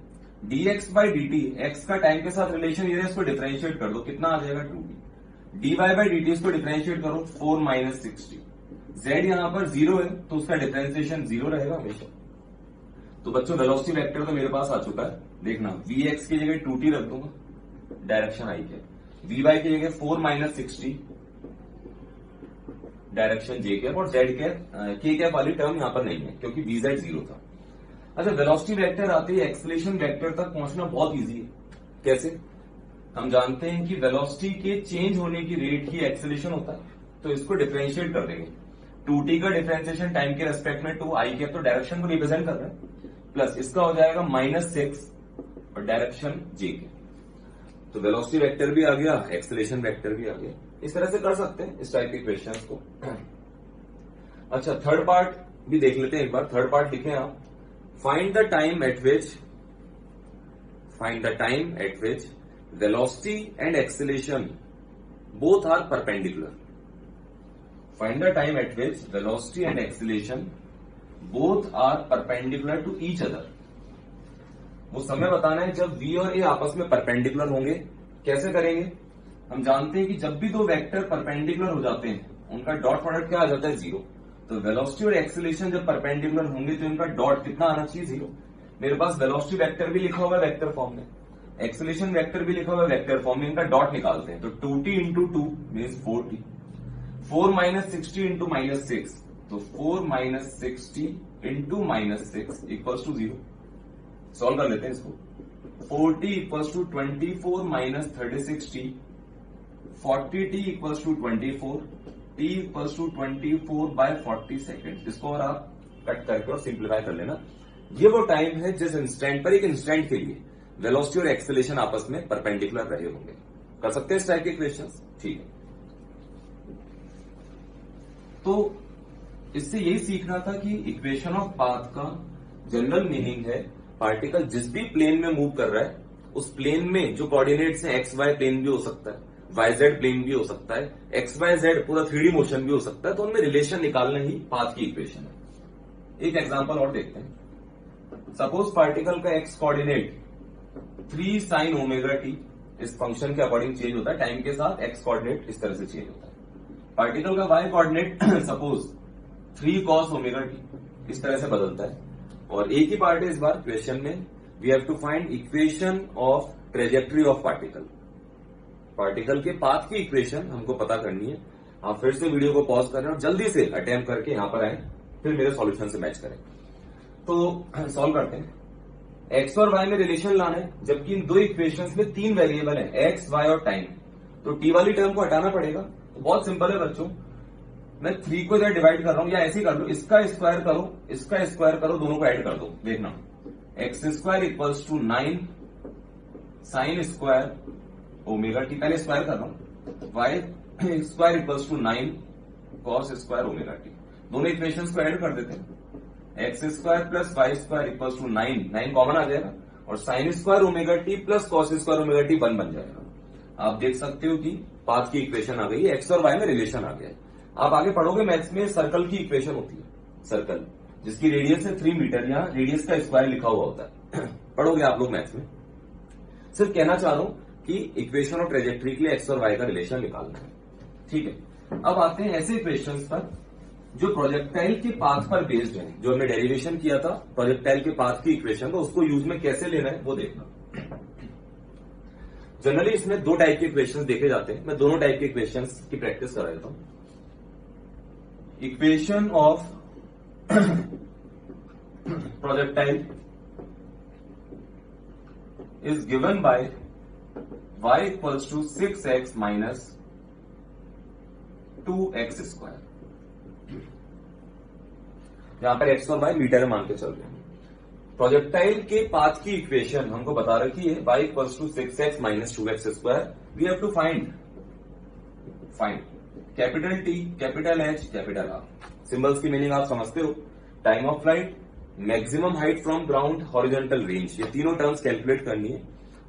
dx by dt, x का टाइम के साथ रिलेशन ये है, इसको डिफरेंशिएट कर दो, कितना आ जाएगा 2d। dy by dt इसको डिफरेंशिएट करो 4 माइनस 60। z यहां पर 0 है तो उसका डिफरेंशिएशन 0 रहेगा हमेशा। तो बच्चों वेलोसिटी वेक्टर तो मेरे पास आ चुका है, देखना Vx की जगह 2t रख दूंगा, डायरेक्शन आई के, Vy की जगह 4 माइनस 60 डायरेक्शन जे कैप, और जेड कैप के कैप वाली टर्म यहां पर नहीं है क्योंकि Vz 0 था। अच्छा, वेलोसिटी वेक्टर आते ही एक्सीलरेशन वेक्टर तक पहुंचना बहुत इजी है। कैसे? हम जानते हैं कि वेलोसिटी के चेंज होने की रेट ही एक्सीलरेशन होता है, तो इसको डिफरेंशिएट कर देंगे। 2t का डिफरेंशिएशन टाइम के रेस्पेक्ट में 2 आई कैप, तो डायरेक्शन को रिप्रेजेंट कर रहा है, प्लस इसका हो जाएगा -6 और डायरेक्शन जे के। तो वेलोसिटी वेक्टर भी आ गया, एक्सीलरेशन वेक्टर भी आ गया। इस तरह से कर सकते हैं इस टाइप के क्वेश्चंस को। अच्छा, थर्ड पार्ट भी देख लेते हैं एक बार। थर्ड पार्ट लिखें आप, find the time at which velocity and acceleration both are perpendicular. Find the time at which velocity and acceleration both are perpendicular to each other. वो समय बताना है जब v और a आपस में परपेंडिकुलर होंगे। कैसे करेंगे? हम जानते हैं कि जब भी दो वेक्टर परपेंडिकुलर हो जाते हैं उनका डॉट प्रोडक्ट क्या आ जाता है, 0। तो वेलोसिटी और एक्सीलरेशन जब परपेंडिकुलर होंगे तो इनका डॉट कितना आना चाहिए, 0। मेरे पास वेलोसिटी वेक्टर भी लिखा हुआ है वेक्टर फॉर्म में, एक्सीलरेशन वेक्टर भी लिखा हुआ है वेक्टर फॉर्म में, इनका डॉट निकालते हैं। तो 2t into 2 means 4t, 4 minus 60 into -6, तो 4 minus 60 into -6 equals to 0। Solve कर लेते हैं इसको। 4t equals to 24 minus 36t, 40t equals to 24, t equals to 24 by 40 second. इसको और आप कट करके और सिंप्लीफाई कर लेना। ये वो टाइम है जिस इंस्टेंट पर, एक इंस्टेंट के लिए वेलोसिटी और एक्सीलरेशन आपस में परपेंडिकुलर रहे होंगे। कर सकते हैं इस टाइप के क्वेश्चंस, ठीक है। तो इससे यही सीखना था कि इक्वेशन ऑफ पाथ का जनरल मीनिंग है पार्टिकल जिस भी प्लेन में मूव कर रहा है उस प्लेन में जो कोऑर्डिनेट्स हैं, एक्स वाई प्लेन भी हो सकता है, वाई जेड प्लेन भी हो सकता है, एक्स वाई जेड पूरा 3D मोशन भी हो सकता है, तो उनमें रिलेशन निकालना ही पाथ की इक्वेशन है। एक एग्जांपल और देखते हैं। सपोज पार्टिकल का x coordinate 3 sin omega t इस फंक्शन के अकॉर्डिंग चेंज होता है, टाइम के साथ एक्स कोऑर्डिनेट इस तरह से चेंज होता है। पार्टिकल का y coordinate suppose 3 cos omega t इस तरह से बदलता है। और एक ही पार्ट है इस बार क्वेश्चन में, we have to find equation of trajectory of particle. Particle के पाथ की इक्वेशन हमको पता करनी है। आप फिर से वीडियो को पॉज करें और जल्दी से अटेम्प्ट करके यहां पर आए, फिर मेरे सॉल्यूशन से मैच करें। तो सॉल्व करते हैं। एक्स और वाई में रिलेशन लाना है, जबकि इन दो इक्वेशंस में 3 वेरिएबल है, एक्स वाई और टाइम। तो टी वाली टर्म को हटाना पड़ेगा। तो बहुत सिंपल है बच्चों, मैं 3 को इधर डिवाइड कर रहा हूं, या ऐसे ही कर लो, इसका स्क्वायर करो, इसका स्क्वायर करो, दोनों को ऐड कर दो। देखना x square equals to 9 sine square omega t, पहले स्क्वायर कर रहा हूं, y square equals to 9 cos square omega t. दोनों इक्वेशंस को ऐड कर देते हैं। X square plus y square equals to 9 common आ जाएगा, और sine square omega t plus cos square omega t 1 बन जाएगा। आप देख सकते हो कि पाथ की इक्वेशन आ गई है, एक्स और वाई में रिलेशन आ गया है। आप आगे पढ़ोगे मैथ्स में सर्कल की इक्वेशन होती है, सर्कल जिसकी रेडियस है 3 मीटर, यहाँ रेडियस का स्क्वायर लिखा हुआ होता है पढ़ोगे आप लोग मैथ्स में। सिर्फ कहना चाह रहा हूं कि इक्वेशन और ट्रेजेक्ट्री के लिए एक्स और वाई का रिलेशन निकालना है, ठीक है। अब आते हैं ऐसे इक्वेशंस पर जो प्रोजेक्टाइल के पाथ पर बेस्ड है। जो हमने डेरिवेशन किया था प्रोजेक्टाइल के पाथ की इक्वेशन का, उसको यूज में कैसे लेना है वो देखना। जनरली इसमें 2 टाइप के इक्वेशंस देखे जाते हैं, मैं दोनों टाइप के इक्वेशंस की प्रैक्टिस करा देता हूं। Equation of projectile is given by y equals to 6x minus 2x square। यहां पर x और y मीटर में मान के चल रहे हैं। प्रोजेक्टाइल के पाथ की इक्वेशन हमको बता रखी है y equals to 6x minus 2x square। we have to find capital T, capital H, capital R। Symbols की मीनिंग आप समझते हो। Time of flight, maximum height from ground, horizontal range, ये तीनों टर्म्स कैलकुलेट करनी है।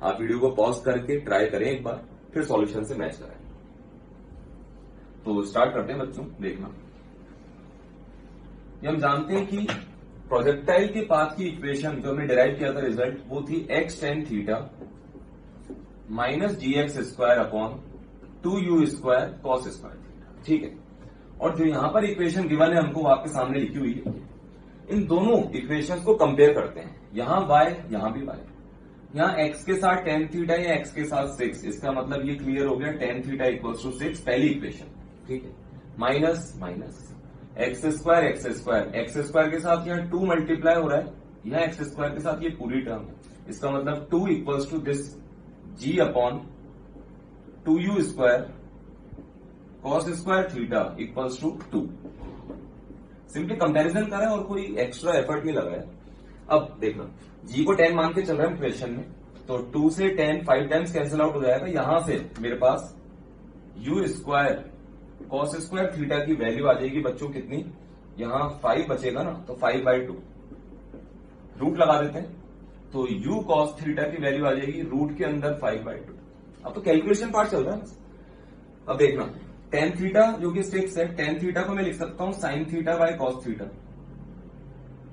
आप वीडियो को पॉज करके ट्राई करें एक बार, फिर सॉल्यूशन से मैच करें। तो स्टार्ट करते हैं बच्चों, देखना। ये हम जानते हैं कि प्रोजेक्टाइल के पाथ की इक्वेशन जो हमने डिराइव किया था रिजल्ट, वो थी x tan theta minus gx square upon 2u square cos square theta, ठीक है। और जो यहां पर इक्वेशन गिवन है हमको, वो आपके सामने लिखी हुई है। इन दोनों इक्वेशंस को कंपेयर करते हैं। यहां y, यहां भी y। यहां x के साथ tan थीटा या x के साथ 6, इसका मतलब ये क्लियर हो गया, tan थीटा इक्वल्स टू 6 पहली इक्वेशन, ठीक है। Minus minus x square x square के साथ यहाँ 2 मल्टीप्लाई हो रहा है, यहाँ एक्स स्क्वायर के साथ ये पूरी टर्म है, इसका मतलब 2 equals to this g upon 2u square cos square theta equals to 2। Simply comparison करा है और कोई एक्स्ट्रा एफर्ट नहीं लगाया। अब देखना, g को 10 मान के चल रहा है इक्वेशन में, तो 2 से 10 5 टाइम्स कैंसिल आउट हो जाएगा। यहां से मेरे पास u square cos square theta की वैल्यू आ जाएगी बच्चों कितनी, यहां 5 बचेगा ना, तो 5/2 रूट लगा देते हैं, तो u कॉस थीटा की वैल्यू आ जाएगी रूट के अंदर 5/2। अब तो कैलकुलेशन पार्ट चल रहा है। अब देखना, tan थीटा जो कि 6 है, tan थीटा को मैं लिख सकता हूं sin theta bye cos theta,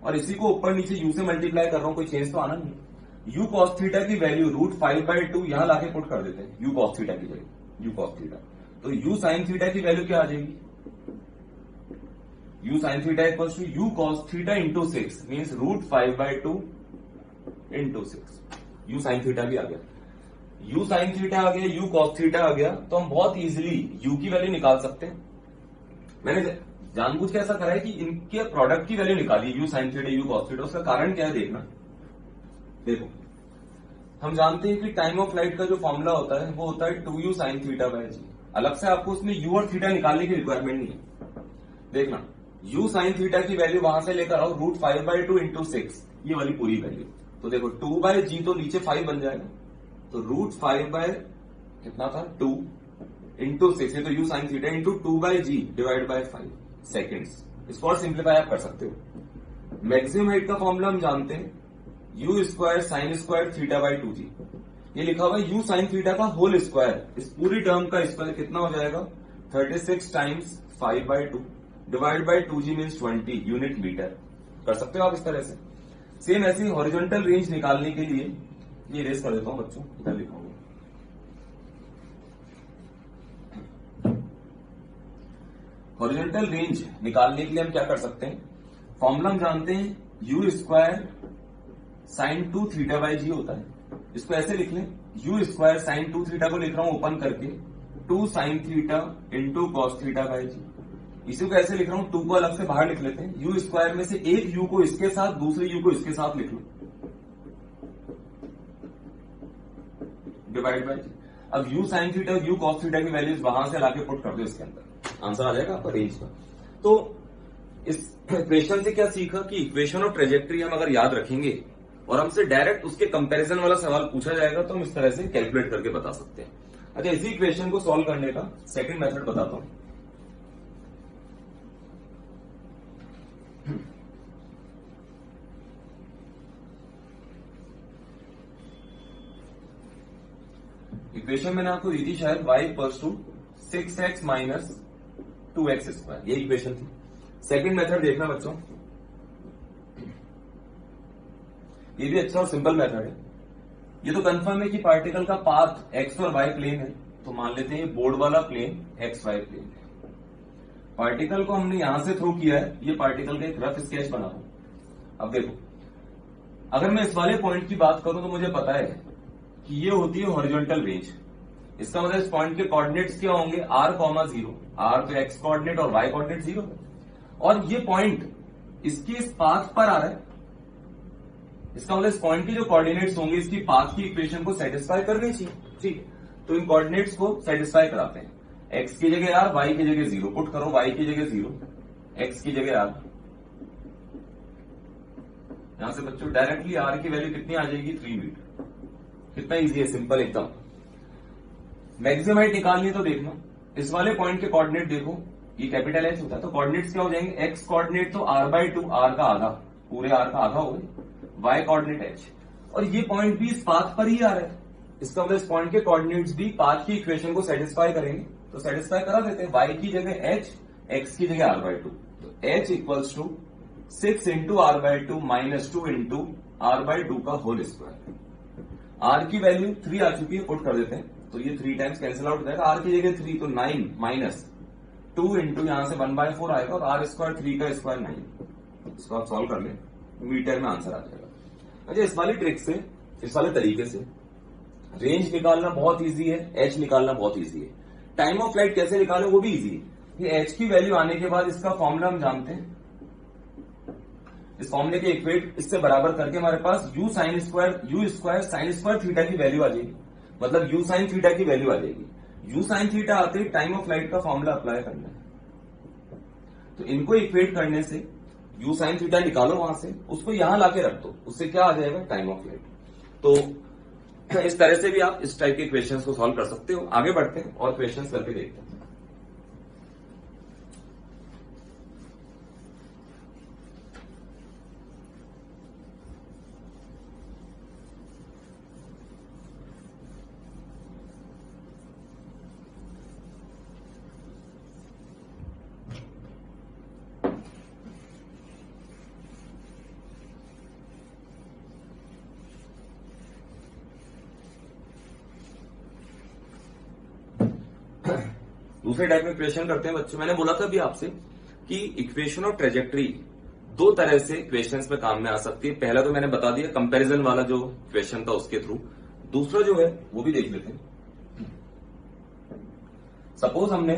और इसी को ऊपर नीचे u से मल्टीप्लाई कर रहा हूं, कोई चेंज तो आना नहीं। u cos थीटा की वैल्यू रूट 5/2 यहां लाके पुट कर देते हैं, u cos थीटा की वैल्यू, u cos थीटा, तो u sin थीटा की वैल्यू क्या आ जाएगी, u sin theta equals to u cos theta into 6 means root 5/2 into 6। u sin theta भी आ गया, u sin थीटा आ गया, u cos थीटा आ गया, तो हम बहुत इजीली u की वैल्यू निकाल सकते हैं। मैंने जानबूझ के ऐसा करा है कि इनके प्रोडक्ट की वैल्यू निकाली, u sin theta u cos theta. उसका कारण क्या है देखना। देखो, हम जानते हैं कि टाइम ऑफ फ्लाइट का जो फॉर्मूला होता है वो होता है 2u sin theta bye g। अलग से आपको उसमें u और थीटा निकालने की रिक्वायरमेंट नहीं है। देखना, u sin थीटा की वैल्यू वहां से लेकर आओ रूट 5/2 इंटू 6, ये वाली पूरी वैल्यू। तो देखो 2/g तो नीचे 5 बन जाएगा, तो रूट 5 बाय कितना था 2 इंटू 6, ये तो u sin theta into 2/g divide by 5 seconds. इसको और सिंप्लीफाई आप कर सकते हो। मैक्सिमम हाइट का फॉर्मूला हम जानते हैं, u square sine square theta by 2g। ये लिखा हुआ है u sin थीटा का होल स्क्वायर, इस पूरी टर्म का स्क्वायर कितना हो जाएगा 36 times 5/2 divide by 2g means 20 unit metre. कर सकते हो आप इस तरह से। सेम ऐसे ही हॉरिजॉन्टल रेंज निकालने के लिए, ये रेस कर देता हूं बच्चों, इधर लिखा हूं। हॉरिजॉन्टल रेंज निकालने के लिए हम क्या कर सकते हैं, फॉर्मूला हम जानते हैं, u square sine 2 theta by g होता है। इसको ऐसे लिख लें, u स्क्वायर साइन 2 थीटा को लिख रहा हूं ओपन करके 2 sine theta into cos theta by g. इसी को ऐसे लिख रहा हूं, 2 को अलग से बाहर लिख लेते हैं, u स्क्वायर में से एक u को इसके साथ, दूसरे u को इसके साथ लिख लो, डिवाइड बाय जी। अब यू साइन थीटा और यू कॉस थीटा की वैल्यूज वहां से लाके पुट कर दो इसके अंदर, आंसर आ जाएगा आपका रेंज का। तो इस इक्वेशन से क्या सीखा कि इक्वेशन और ट्रेजेक्ट्री हम अगर याद रखेंगे और हमसे डायरेक्ट उसके कंपैरिजन वाला सवाल पूछा जाएगा तो हम इस तरह से कैलकुलेट करके बता सकते हैं। अच्छा, इसी इक्वेशन को सॉल्व करने का सेकंड मेथड बताता हूं। इक्वेशन मैंने आपको दी थी शायद y equals to 6x minus 2x square, ये इक्वेशन थी। सेकंड मेथड देखना बच्चों, ये भी अच्छा और सिंपल मेथड है। ये तो कंफर्म है कि पार्टिकल का पाथ x और y प्लेन है, तो मान लेते हैं ये बोर्ड वाला प्लेन xy प्लेन है। पार्टिकल को हमने यहां से थ्रो किया है, ये पार्टिकल का एक रफ स्केच बना रहा हूं। अब देखो, अगर मैं इस वाले पॉइंट की बात करूं तो मुझे पता है कि ये होती है हॉरिजॉन्टल रेंज। इसका मतलब इस पॉइंट के कोऑर्डिनेट्स क्या होंगे, r,0, r तो x कोऑर्डिनेट और y कोऑर्डिनेट 0 है, और ये पॉइंट इसके इस पाथ पर आ रहा है। इसका मतलब इस पॉइंट के जो कोऑर्डिनेट्स होंगे इसकी पाथ की इक्वेशन को सेटिस्फाई करनी चाहिए। ठीक, तो इन कोऑर्डिनेट्स को सेटिस्फाई कराते हैं। x की जगह r, y की जगह 0 पुट करो, y की जगह 0, x की जगह r। यहां से बच्चों डायरेक्टली r की वैल्यू कितनी आ जाएगी, 3 मीटर। कितना इजी है, सिंपल एकदम। मैक्सिमम हाइट निकालनी है तो देखना, इस वाले पॉइंट के कोऑर्डिनेट देखो, ये कैपिटल H होता है, तो कोऑर्डिनेट्स क्या हो जाएंगे, x कोऑर्डिनेट तो r/2, r का आधा, पूरे r का आधा हो गया, y कोऑर्डिनेट h, और ये पॉइंट भी इस पाथ पर ही आ रहा है। इसका मतलब इस पॉइंट के कोऑर्डिनेट्स भी पाथ की इक्वेशन को सेटिस्फाई करेंगे, तो सेटिस्फाई करा देते हैं। y की जगह h, x की जगह r/2, तो h equals to 6 into r/2 minus 2 into r/2 का होल स्क्वायर। r की वैल्यू 3 आ चुकी है, पुट कर देते हैं, तो ये 3 टाइम्स कैंसिल आउट हो जाएगा। r की जगह 3 तो 9 माइनस 2 इंटू यहां से 1/4 आएगा, और r स्क्वायर 3 का स्क्वायर 9। इसको आप सॉल्व कर लें, मीटर में आंसर आ जाएगा। अच्छा, इस वाली ट्रिक से, इस वाले तरीके से रेंज निकालना बहुत इजी है, h निकालना बहुत इजी है। टाइम ऑफ फ्लाइट कैसे निकालें वो भी इजी है। ये h की वैल्यू आने के बाद इसका फॉर्मूला हम जानते हैं, इस फॉर्मूले के इक्वेट इससे बराबर करके हमारे पास u साइन स्क्वायर थीटा की वैल्यू आ जाएगी, मतलब u साइन थीटा की वैल्यू आ जाएगी। u साइन थीटा आते ही टाइम ऑफ फ्लाइट का फॉर्मूला अप्लाई करना है, तो इनको इक्वेट करने से u साइन थीटा निकालो वहां से, उसको यहां लाके रख दो, उससे क्या आ जाएगा, टाइम ऑफ फ्लाइट। तो इस तरह से भी आप इस टाइप के क्वेश्चंस को सॉल्व कर सकते हो। आगे बढ़ते हैं और क्वेश्चंस करके देखते हैं। दूसरे टाइप में क्वेश्चन करते हैं बच्चों। मैंने बोला था अभी आपसे कि इक्वेशन और ट्रेजेक्ट्री दो तरह से क्वेश्चंस में काम में आ सकती है। पहला तो मैंने बता दिया कंपैरिजन वाला जो क्वेश्चन था उसके थ्रू, दूसरा जो है वो भी देख लेते हैं। सपोज हमने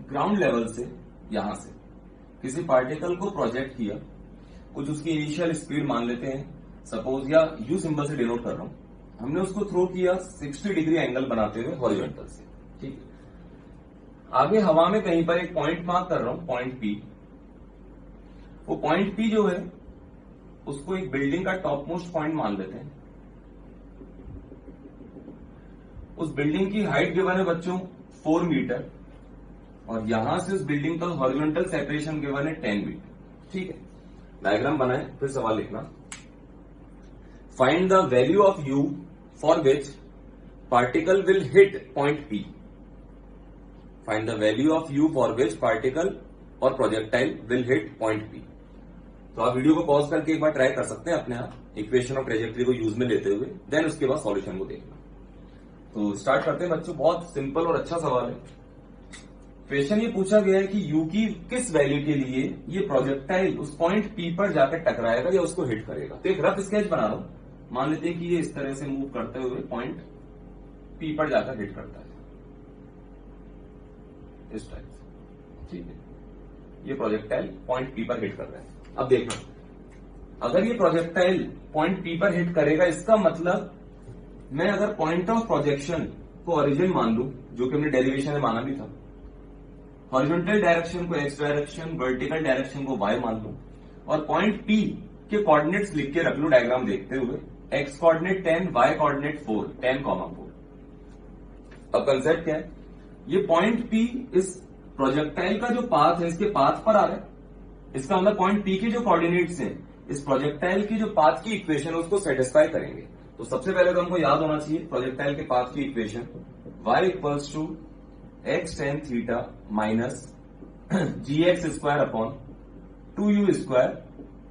ग्राउंड लेवल से यहां से किसी पार्टिकल को प्रोजेक्ट किया, कुछ उसकी इनिशियल स्पीड मान लेते हैं सपोज, या यू सिंबल से डिनोट कर रहा हूं, हमने उसको थ्रो किया 60 डिग्री एंगल बनाते हुए हॉरिजॉन्टल से। ठीक है, आगे हवा में कहीं पर एक पॉइंट मार्क कर रहा हूं, पॉइंट पी। वो पॉइंट पी जो है उसको एक बिल्डिंग का टॉप मोस्ट पॉइंट मान लेते हैं। उस बिल्डिंग की हाइट गिवन है बच्चों 4 मीटर, और यहां से उस बिल्डिंग का हॉरिजॉन्टल सेपरेशन गिवन है 10 मीटर। ठीक है, डायग्राम बनाए, फिर सवाल लिखना। Find the value of u for which particle will hit point P. Find the value of u for which particle और projectile will hit point P. तो आप वीडियो को पॉज करके एक बार ट्राई कर सकते हैं अपने आप, इक्वेशन और ट्रेजेक्ट्री को यूज में लेते हुए, देन उसके बाद सॉल्यूशन को देखना। तो स्टार्ट करते हैं बच्चों, बहुत सिंपल और अच्छा सवाल है। क्वेश्चन ये पूछा गया है कि यू की किस वैल्यू के लिए ये प्रोजेक्टाइल उस पॉइंट पी पर जाकर टकराएगा या उसको हिट करेगा। तो एक रफ स्केच बना रहा हूं, मान लेते हैं कि ये इस तरह से मूव करते हुए पॉइंट पी पर जाकर हिट करता है, इस टाइप से। ठीक है, ये प्रोजेक्टाइल पॉइंट पी पर हिट कर रहा है। अब देखना, अगर ये प्रोजेक्टाइल पॉइंट पी पर हिट करेगा, इसका मतलब मैं अगर पॉइंट ऑफ प्रोजेक्शन को ओरिजिन मान लूं, जो कि हमने डेरिवेशन में माना भी था, हॉरिजॉन्टल डायरेक्शन को एक्स डायरेक्शन, वर्टिकल डायरेक्शन को वाई मान लूं, और पॉइंट पी के कोऑर्डिनेट्स लिख के रख लूं डायग्राम देखते हुए, एक्स कोऑर्डिनेट 10, वाई कोऑर्डिनेट 4, 10,4। अब कंसेप्ट क्या है, ये पॉइंट पी इस प्रोजेक्टाइल का जो पाथ है इसके पाथ पर आ रहा है। इसका मतलब पॉइंट पी के जो कोऑर्डिनेट्स हैं इस प्रोजेक्टाइल की जो पाथ की इक्वेशन है उसको सेटिस्फाई करेंगे। तो सबसे पहले तो हमको याद होना चाहिए प्रोजेक्टाइल के पाथ की equation, y equals to x tan theta minus g x square upon 2u square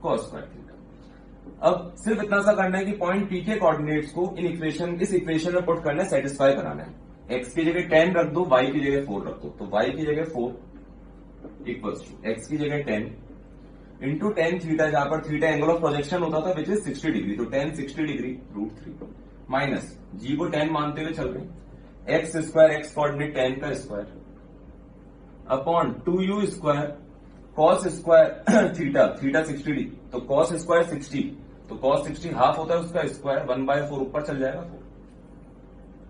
cos square theta. अब सिर्फ इतना सा करना है कि पॉइंट पी के कोऑर्डिनेट्स को इस इक्वेशन में पुट करना है, सेटिस्फाई कराना है। x की जगह 10 रख दो, y की जगह 4 रख दो, तो y की जगह 4 इक्वल्स टू x की जगह 10 इंटू टेन थीटा, जहां पर थीटा एंगल ऑफ प्रोजेक्शन होता था विच इज 60 डिग्री, तो 10 60 डिग्री √3 माइनस जी को 10 मानते हुए चल रहे एक्स स्क्वायर, एक्स कोऑर्डिनेट 10 का square upon 2u square cos square theta, theta 60 degree, तो कॉस स्क्वायर 60, तो कॉस 60 हाफ होता है उसका स्क्वायर, 1/4 ऊपर चल जाएगा 4।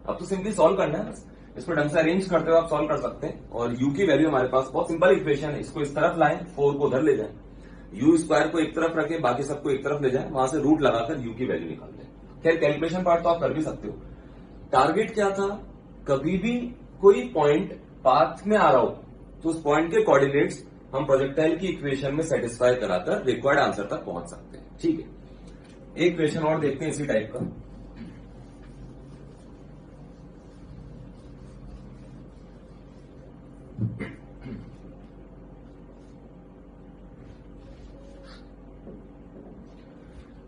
अब तो सिंपली सॉल्व करना है, इसको ढंग से अरेंज करते हुए आप सॉल्व कर सकते हैं। और u की वैल्यू हमारे पास बहुत सिंपल इक्वेशन है, इसको इस तरफ लाएं, 4 को उधर ले जाएं, यू स्क्वायर को एक तरफ रखें, बाकी सबको एक तरफ ले जाएं, वहां से रूट लगाकर यू की वैल्यू निकाल लें। खैर कैलकुलेशन पार्ट तो आप कर भी सकते हो। टारगेट क्या था, कभी भी कोई पॉइंट पाथ में आ रहा हो तो उस पॉइंट के कोऑर्डिनेट्स हम प्रोजेक्टाइल की इक्वेशन में सेटिस्फाई कराकर रिक्वायर्ड आंसर तक पहुंच सकते हैं। ठीक है, एक क्वेश्चन और देखते हैं इसी टाइप का।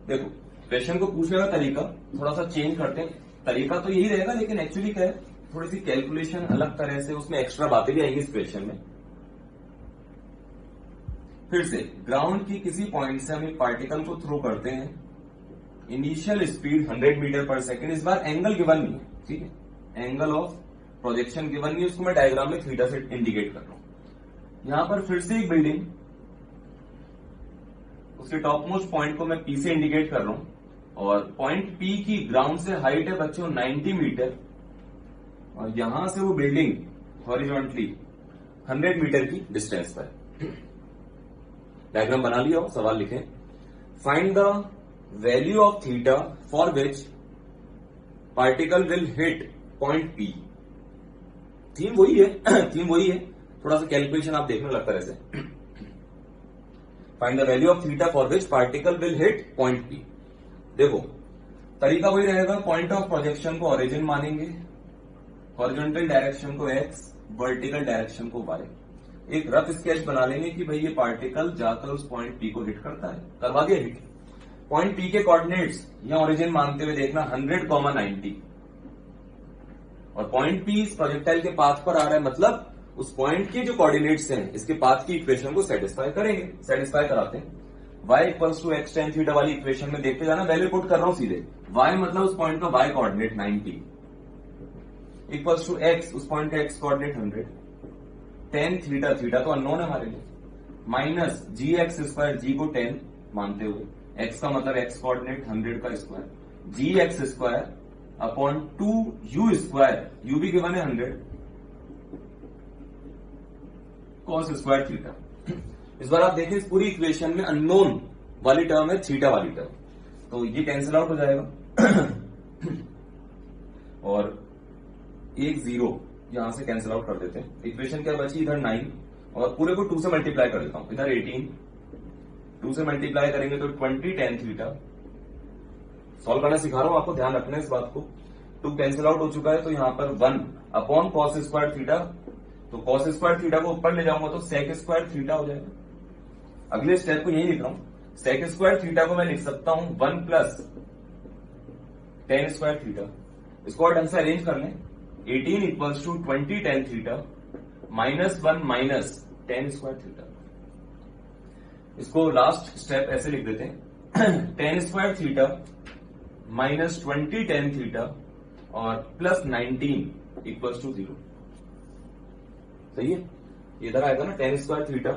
देखो क्वेश्चन को पूछने का तरीका थोड़ा सा चेंज करते हैं, तरीका तो यही रहेगा लेकिन एक्चुअली क्या है, थोड़ी सी कैलकुलेशन अलग तरह से, उसमें एक्स्ट्रा बातें भी आएंगी इस क्वेश्चन में। फिर से ग्राउंड की किसी पॉइंट से हम एक पार्टिकल को थ्रो करते हैं, initial speed 100 metre per second, इस बार एंगल गिवन नहीं है, ठीक है, एंगल ऑफ प्रोजेक्शन गिवन नहीं है, उसको मैं डायग्राम में थीटा से इंडिकेट कर रहा हूं। यहां पर फिर से एक बिल्डिंग, उसके टॉप मोस्ट पॉइंट को मैं पी से इंडिकेट कर रहा हूं, और पॉइंट पी की ग्राउंड से हाइट है बच्चों 90 मीटर, और यहां से वो बिल्डिंग हॉरिजॉन्टली 100 मीटर की डिस्टेंस पर। डायग्राम बना लिया हो, सवाल लिखें, find the value of theta for which particle will hit point P. Theme वही है थीम वही है, थोड़ा सा कैलकुलेशन आप देखने लगता है ऐसे। Find the value of theta for which particle will hit point P. देखो तरीका वही रहेगा, पॉइंट ऑफ प्रोजेक्शन को ओरिजिन मानेंगे, हॉरिजॉन्टल डायरेक्शन को एक्स, वर्टिकल डायरेक्शन को वाई। एक रफ स्केच बना लेंगे कि भाई ये पार्टिकल जाकर उस पॉइंट पी को हिट करता है, करवा दिया हिट। पॉइंट पी के कोऑर्डिनेट्स यहां ओरिजिन मानते हुए देखना 100,90, और पॉइंट पी इस प्रोजेक्टाइल के पाथ पर आ रहा है, मतलब उस पॉइंट के जो कोऑर्डिनेट्स हैं इसके पाथ की इक्वेशन को सेटिस्फाई करेंगे। सेटिस्फाई कराते हैं, y equals to x tan theta वाली इक्वेशन में देखते जाना, वैल्यू पुट कर रहा हूं सीधे, y मतलब उस पॉइंट का y coordinate 90 equals to x, उस पॉइंट का x coordinate 100, tan theta, theta तो अननोन है हमारे लिए, माइनस जी एक्स स्क्वायर, जी को 10 मानते हुए, x का मतलब x कोऑर्डिनेट 100 का square, g x square upon 2u square, u भी गिवन है 100 कॉस स्क्वायर थीटा। इस बार आप देखें इस पूरी इक्वेशन में अननोन वाली टर्म है थीटा वाली टर्म, तो ये कैंसिल आउट हो जाएगा और एक 0 यहां से कैंसिल आउट कर देते हैं। इक्वेशन क्या बची, इधर 9 और पूरे को 2 से मल्टीप्लाई कर देता हूं, इधर 18, 2 से मल्टीप्लाई करेंगे तो 20 tan थीटा। सॉल्व करना सिखा रहा हूं आपको, ध्यान रखना है इस बात को। 2 कैंसिल आउट हो चुका है तो यहां पर 1 अपॉन कॉस स्क्वायर थीटा, तो कॉस स्क्वायर थीटा को ऊपर ले जाऊंगा तो सेक स्क्वायर थीटा हो जाएगा। अगले स्टेप को यही लिख रहा हूं, सेक स्क्वायर थीटा को मैं लिख सकता हूं 1 प्लस टेन स्क्वायर थीटा। इसको और ढंग से अरेंज कर लें, 18 equals to 20 tan theta minus 1 minus tan square theta. इसको लास्ट स्टेप ऐसे लिख देते हैं, tan square theta minus 20 tan theta और प्लस 19 इक्वल्स टू 0। सही है, इधर आएगा ना tan square theta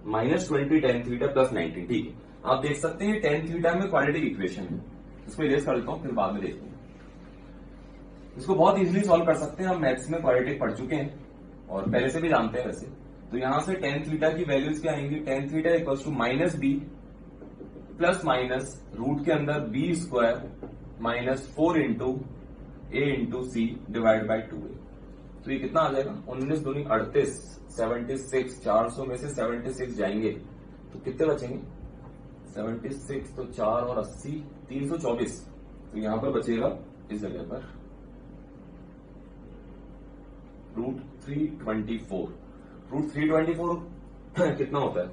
minus 20 tan theta plus 19। ठीक है, आप देख सकते हैं टेन थीटा में क्वाड्रेटिक इक्वेशन है, इसको इरेज कर देता हूं फिर बाद में देखते हैं। इसको बहुत इजीली सॉल्व कर सकते हैं, हम मैथ्स में क्वाड्रेटिक पढ़ चुके हैं और पहले से भी जानते हैं वैसे। तो यहां से टेन थीटा की वैल्यूज क्या आएंगी, tan theta equal to minus b plus minus root के अंदर b square minus 4 into a into c divide by 2a। तो ये कितना आ जाएगा, 19 दूनी 38, 76, 400 में से 76 जाएंगे तो कितने बचेंगे, 76 तो 4 और 80 324। तो यहां पर बचेगा इस जगह पर रूट 324। रूट 324 कितना होता है,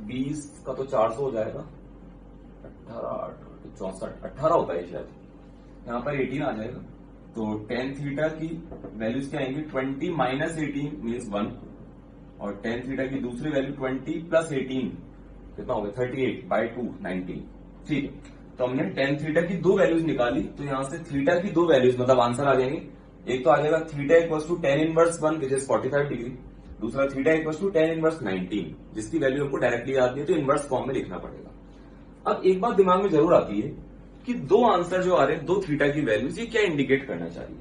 20 का तो 400 हो जाएगा, 18 होता है शायद, यहां पर 18 आ जाएगा। तो टेन थीटा की वैल्यूज क्या आएंगी, 20 माइनस 18 मीन्स 1 और टेन थीटा की दूसरी वैल्यू 20 प्लस 18 कितना हो गया, 38 बाई 2 19। ठीक है, तो हमने टेन थीटा की दो वैल्यूज निकाली, तो यहां से थीटा की दो वैल्यूज मतलब आंसर आ जाएंगे। एक तो आ जाएगा theta equal to tan inverse 1 which is 45 degree, दूसरा theta equal to tan inverse 19 जिसकी वैल्यू हमको डायरेक्टली याद नहीं है तो इनवर्स फॉर्म में लिखना पड़ेगा। अब एक बात दिमाग में जरूर आती है कि दो आंसर जो आ रहे हैं दो थीटा की वैल्यूज, ये क्या इंडिकेट करना चाहिए।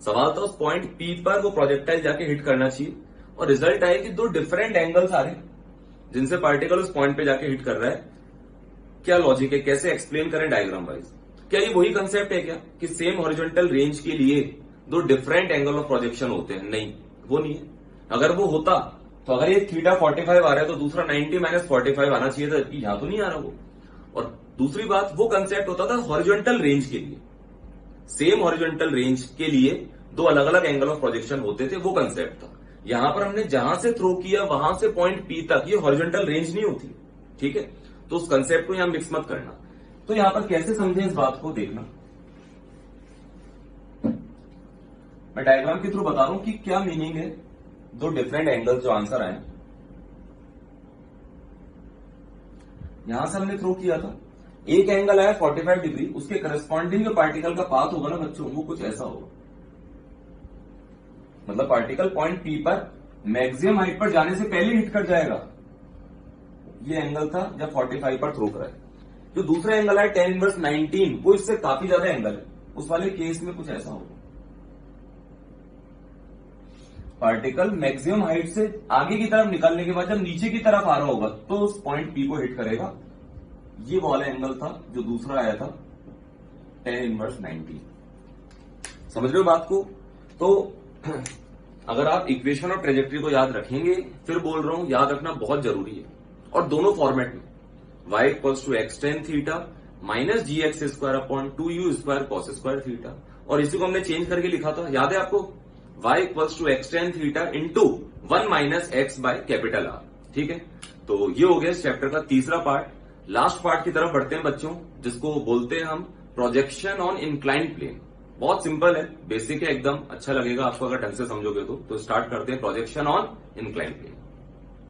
सवाल था उस पॉइंट पी पर वो प्रोजेक्टाइल जाके हिट करना चाहिए और रिजल्ट आए कि दो डिफरेंट एंगल्स आ रहे हैं जिनसे पार्टिकल उस पॉइंट पे जाके हिट कर रहा है। क्या लॉजिक है, कैसे एक्सप्लेन करें डायग्राम वाइज। क्या ये वही कंसेप्ट है क्या कि सेम हॉरिजॉन्टल रेंज के लिए दो डिफरेंट एंगल ऑफ प्रोजेक्शन होते हैं, नहीं वो नहीं है। अगर वो होता तो अगर ये थीटा 45 आ रहा है तो दूसरा 90 माइनस 45 आना चाहिए था, जबकि यहां तो नहीं आ रहा वो। और दूसरी बात, वो कंसेप्ट होता था हॉरिजॉन्टल रेंज के लिए, सेम हॉरिजॉन्टल रेंज के लिए दो अलग अलग एंगल ऑफ प्रोजेक्शन होते थे, वो कंसेप्ट था। यहां पर हमने जहां से थ्रो किया वहां से पॉइंट पी तक ये हॉरिजॉन्टल रेंज नहीं होती, ठीक है। तो उस कंसेप्ट को यहां मिक्स मत करना। तो यहां पर कैसे समझें इस बात को देखना, मैं डायग्राम के थ्रू बता रहा हूं कि क्या मीनिंग है दो डिफरेंट एंगल्स जो आंसर आए। यहां से हमने थ्रो किया था, एक एंगल आया 45 डिग्री, उसके करस्पॉन्डिंग जो पार्टिकल का पाथ होगा ना बच्चों, वो कुछ ऐसा होगा। मतलब पार्टिकल पॉइंट पी पर मैक्सिमम हाइट पर जाने से पहले हिट कर जाएगा। ये एंगल था जब 45 पर थ्रो करा है। जो दूसरा एंगल है 10 इनवर्स 19, वो इससे काफी ज्यादा एंगल है, उस वाले केस में कुछ ऐसा होगा। पार्टिकल मैक्सिमम हाइट से आगे की तरफ निकलने के बाद जब नीचे की तरफ आ रहा होगा तो उस पॉइंट पी को हिट करेगा। ये वाला एंगल था जो दूसरा आया था 10 इनवर्स 90। समझ रहे हो बात को। तो अगर आप इक्वेशन और ट्रेजेक्ट्री को याद रखेंगे, फिर बोल रहा हूं याद रखना बहुत जरूरी है, और दोनों फॉर्मेट में y equals to x tan theta minus g x square upon 2u square cos square theta, और इसी को हमने चेंज करके लिखा था, याद है आपको, y equals to x tan theta into 1 minus x by capital R. ठीक है, तो ये हो गया इस चैप्टर का तीसरा पार्ट। लास्ट पार्ट की तरफ बढ़ते हैं बच्चों, जिसको बोलते हैं हम प्रोजेक्शन ऑन इंक्लाइंड प्लेन। बहुत सिंपल है, बेसिक है एकदम, अच्छा लगेगा आपको अगर ढंग से समझोगे तो स्टार्ट करते हैं प्रोजेक्शन ऑन इंक्लाइंड प्लेन।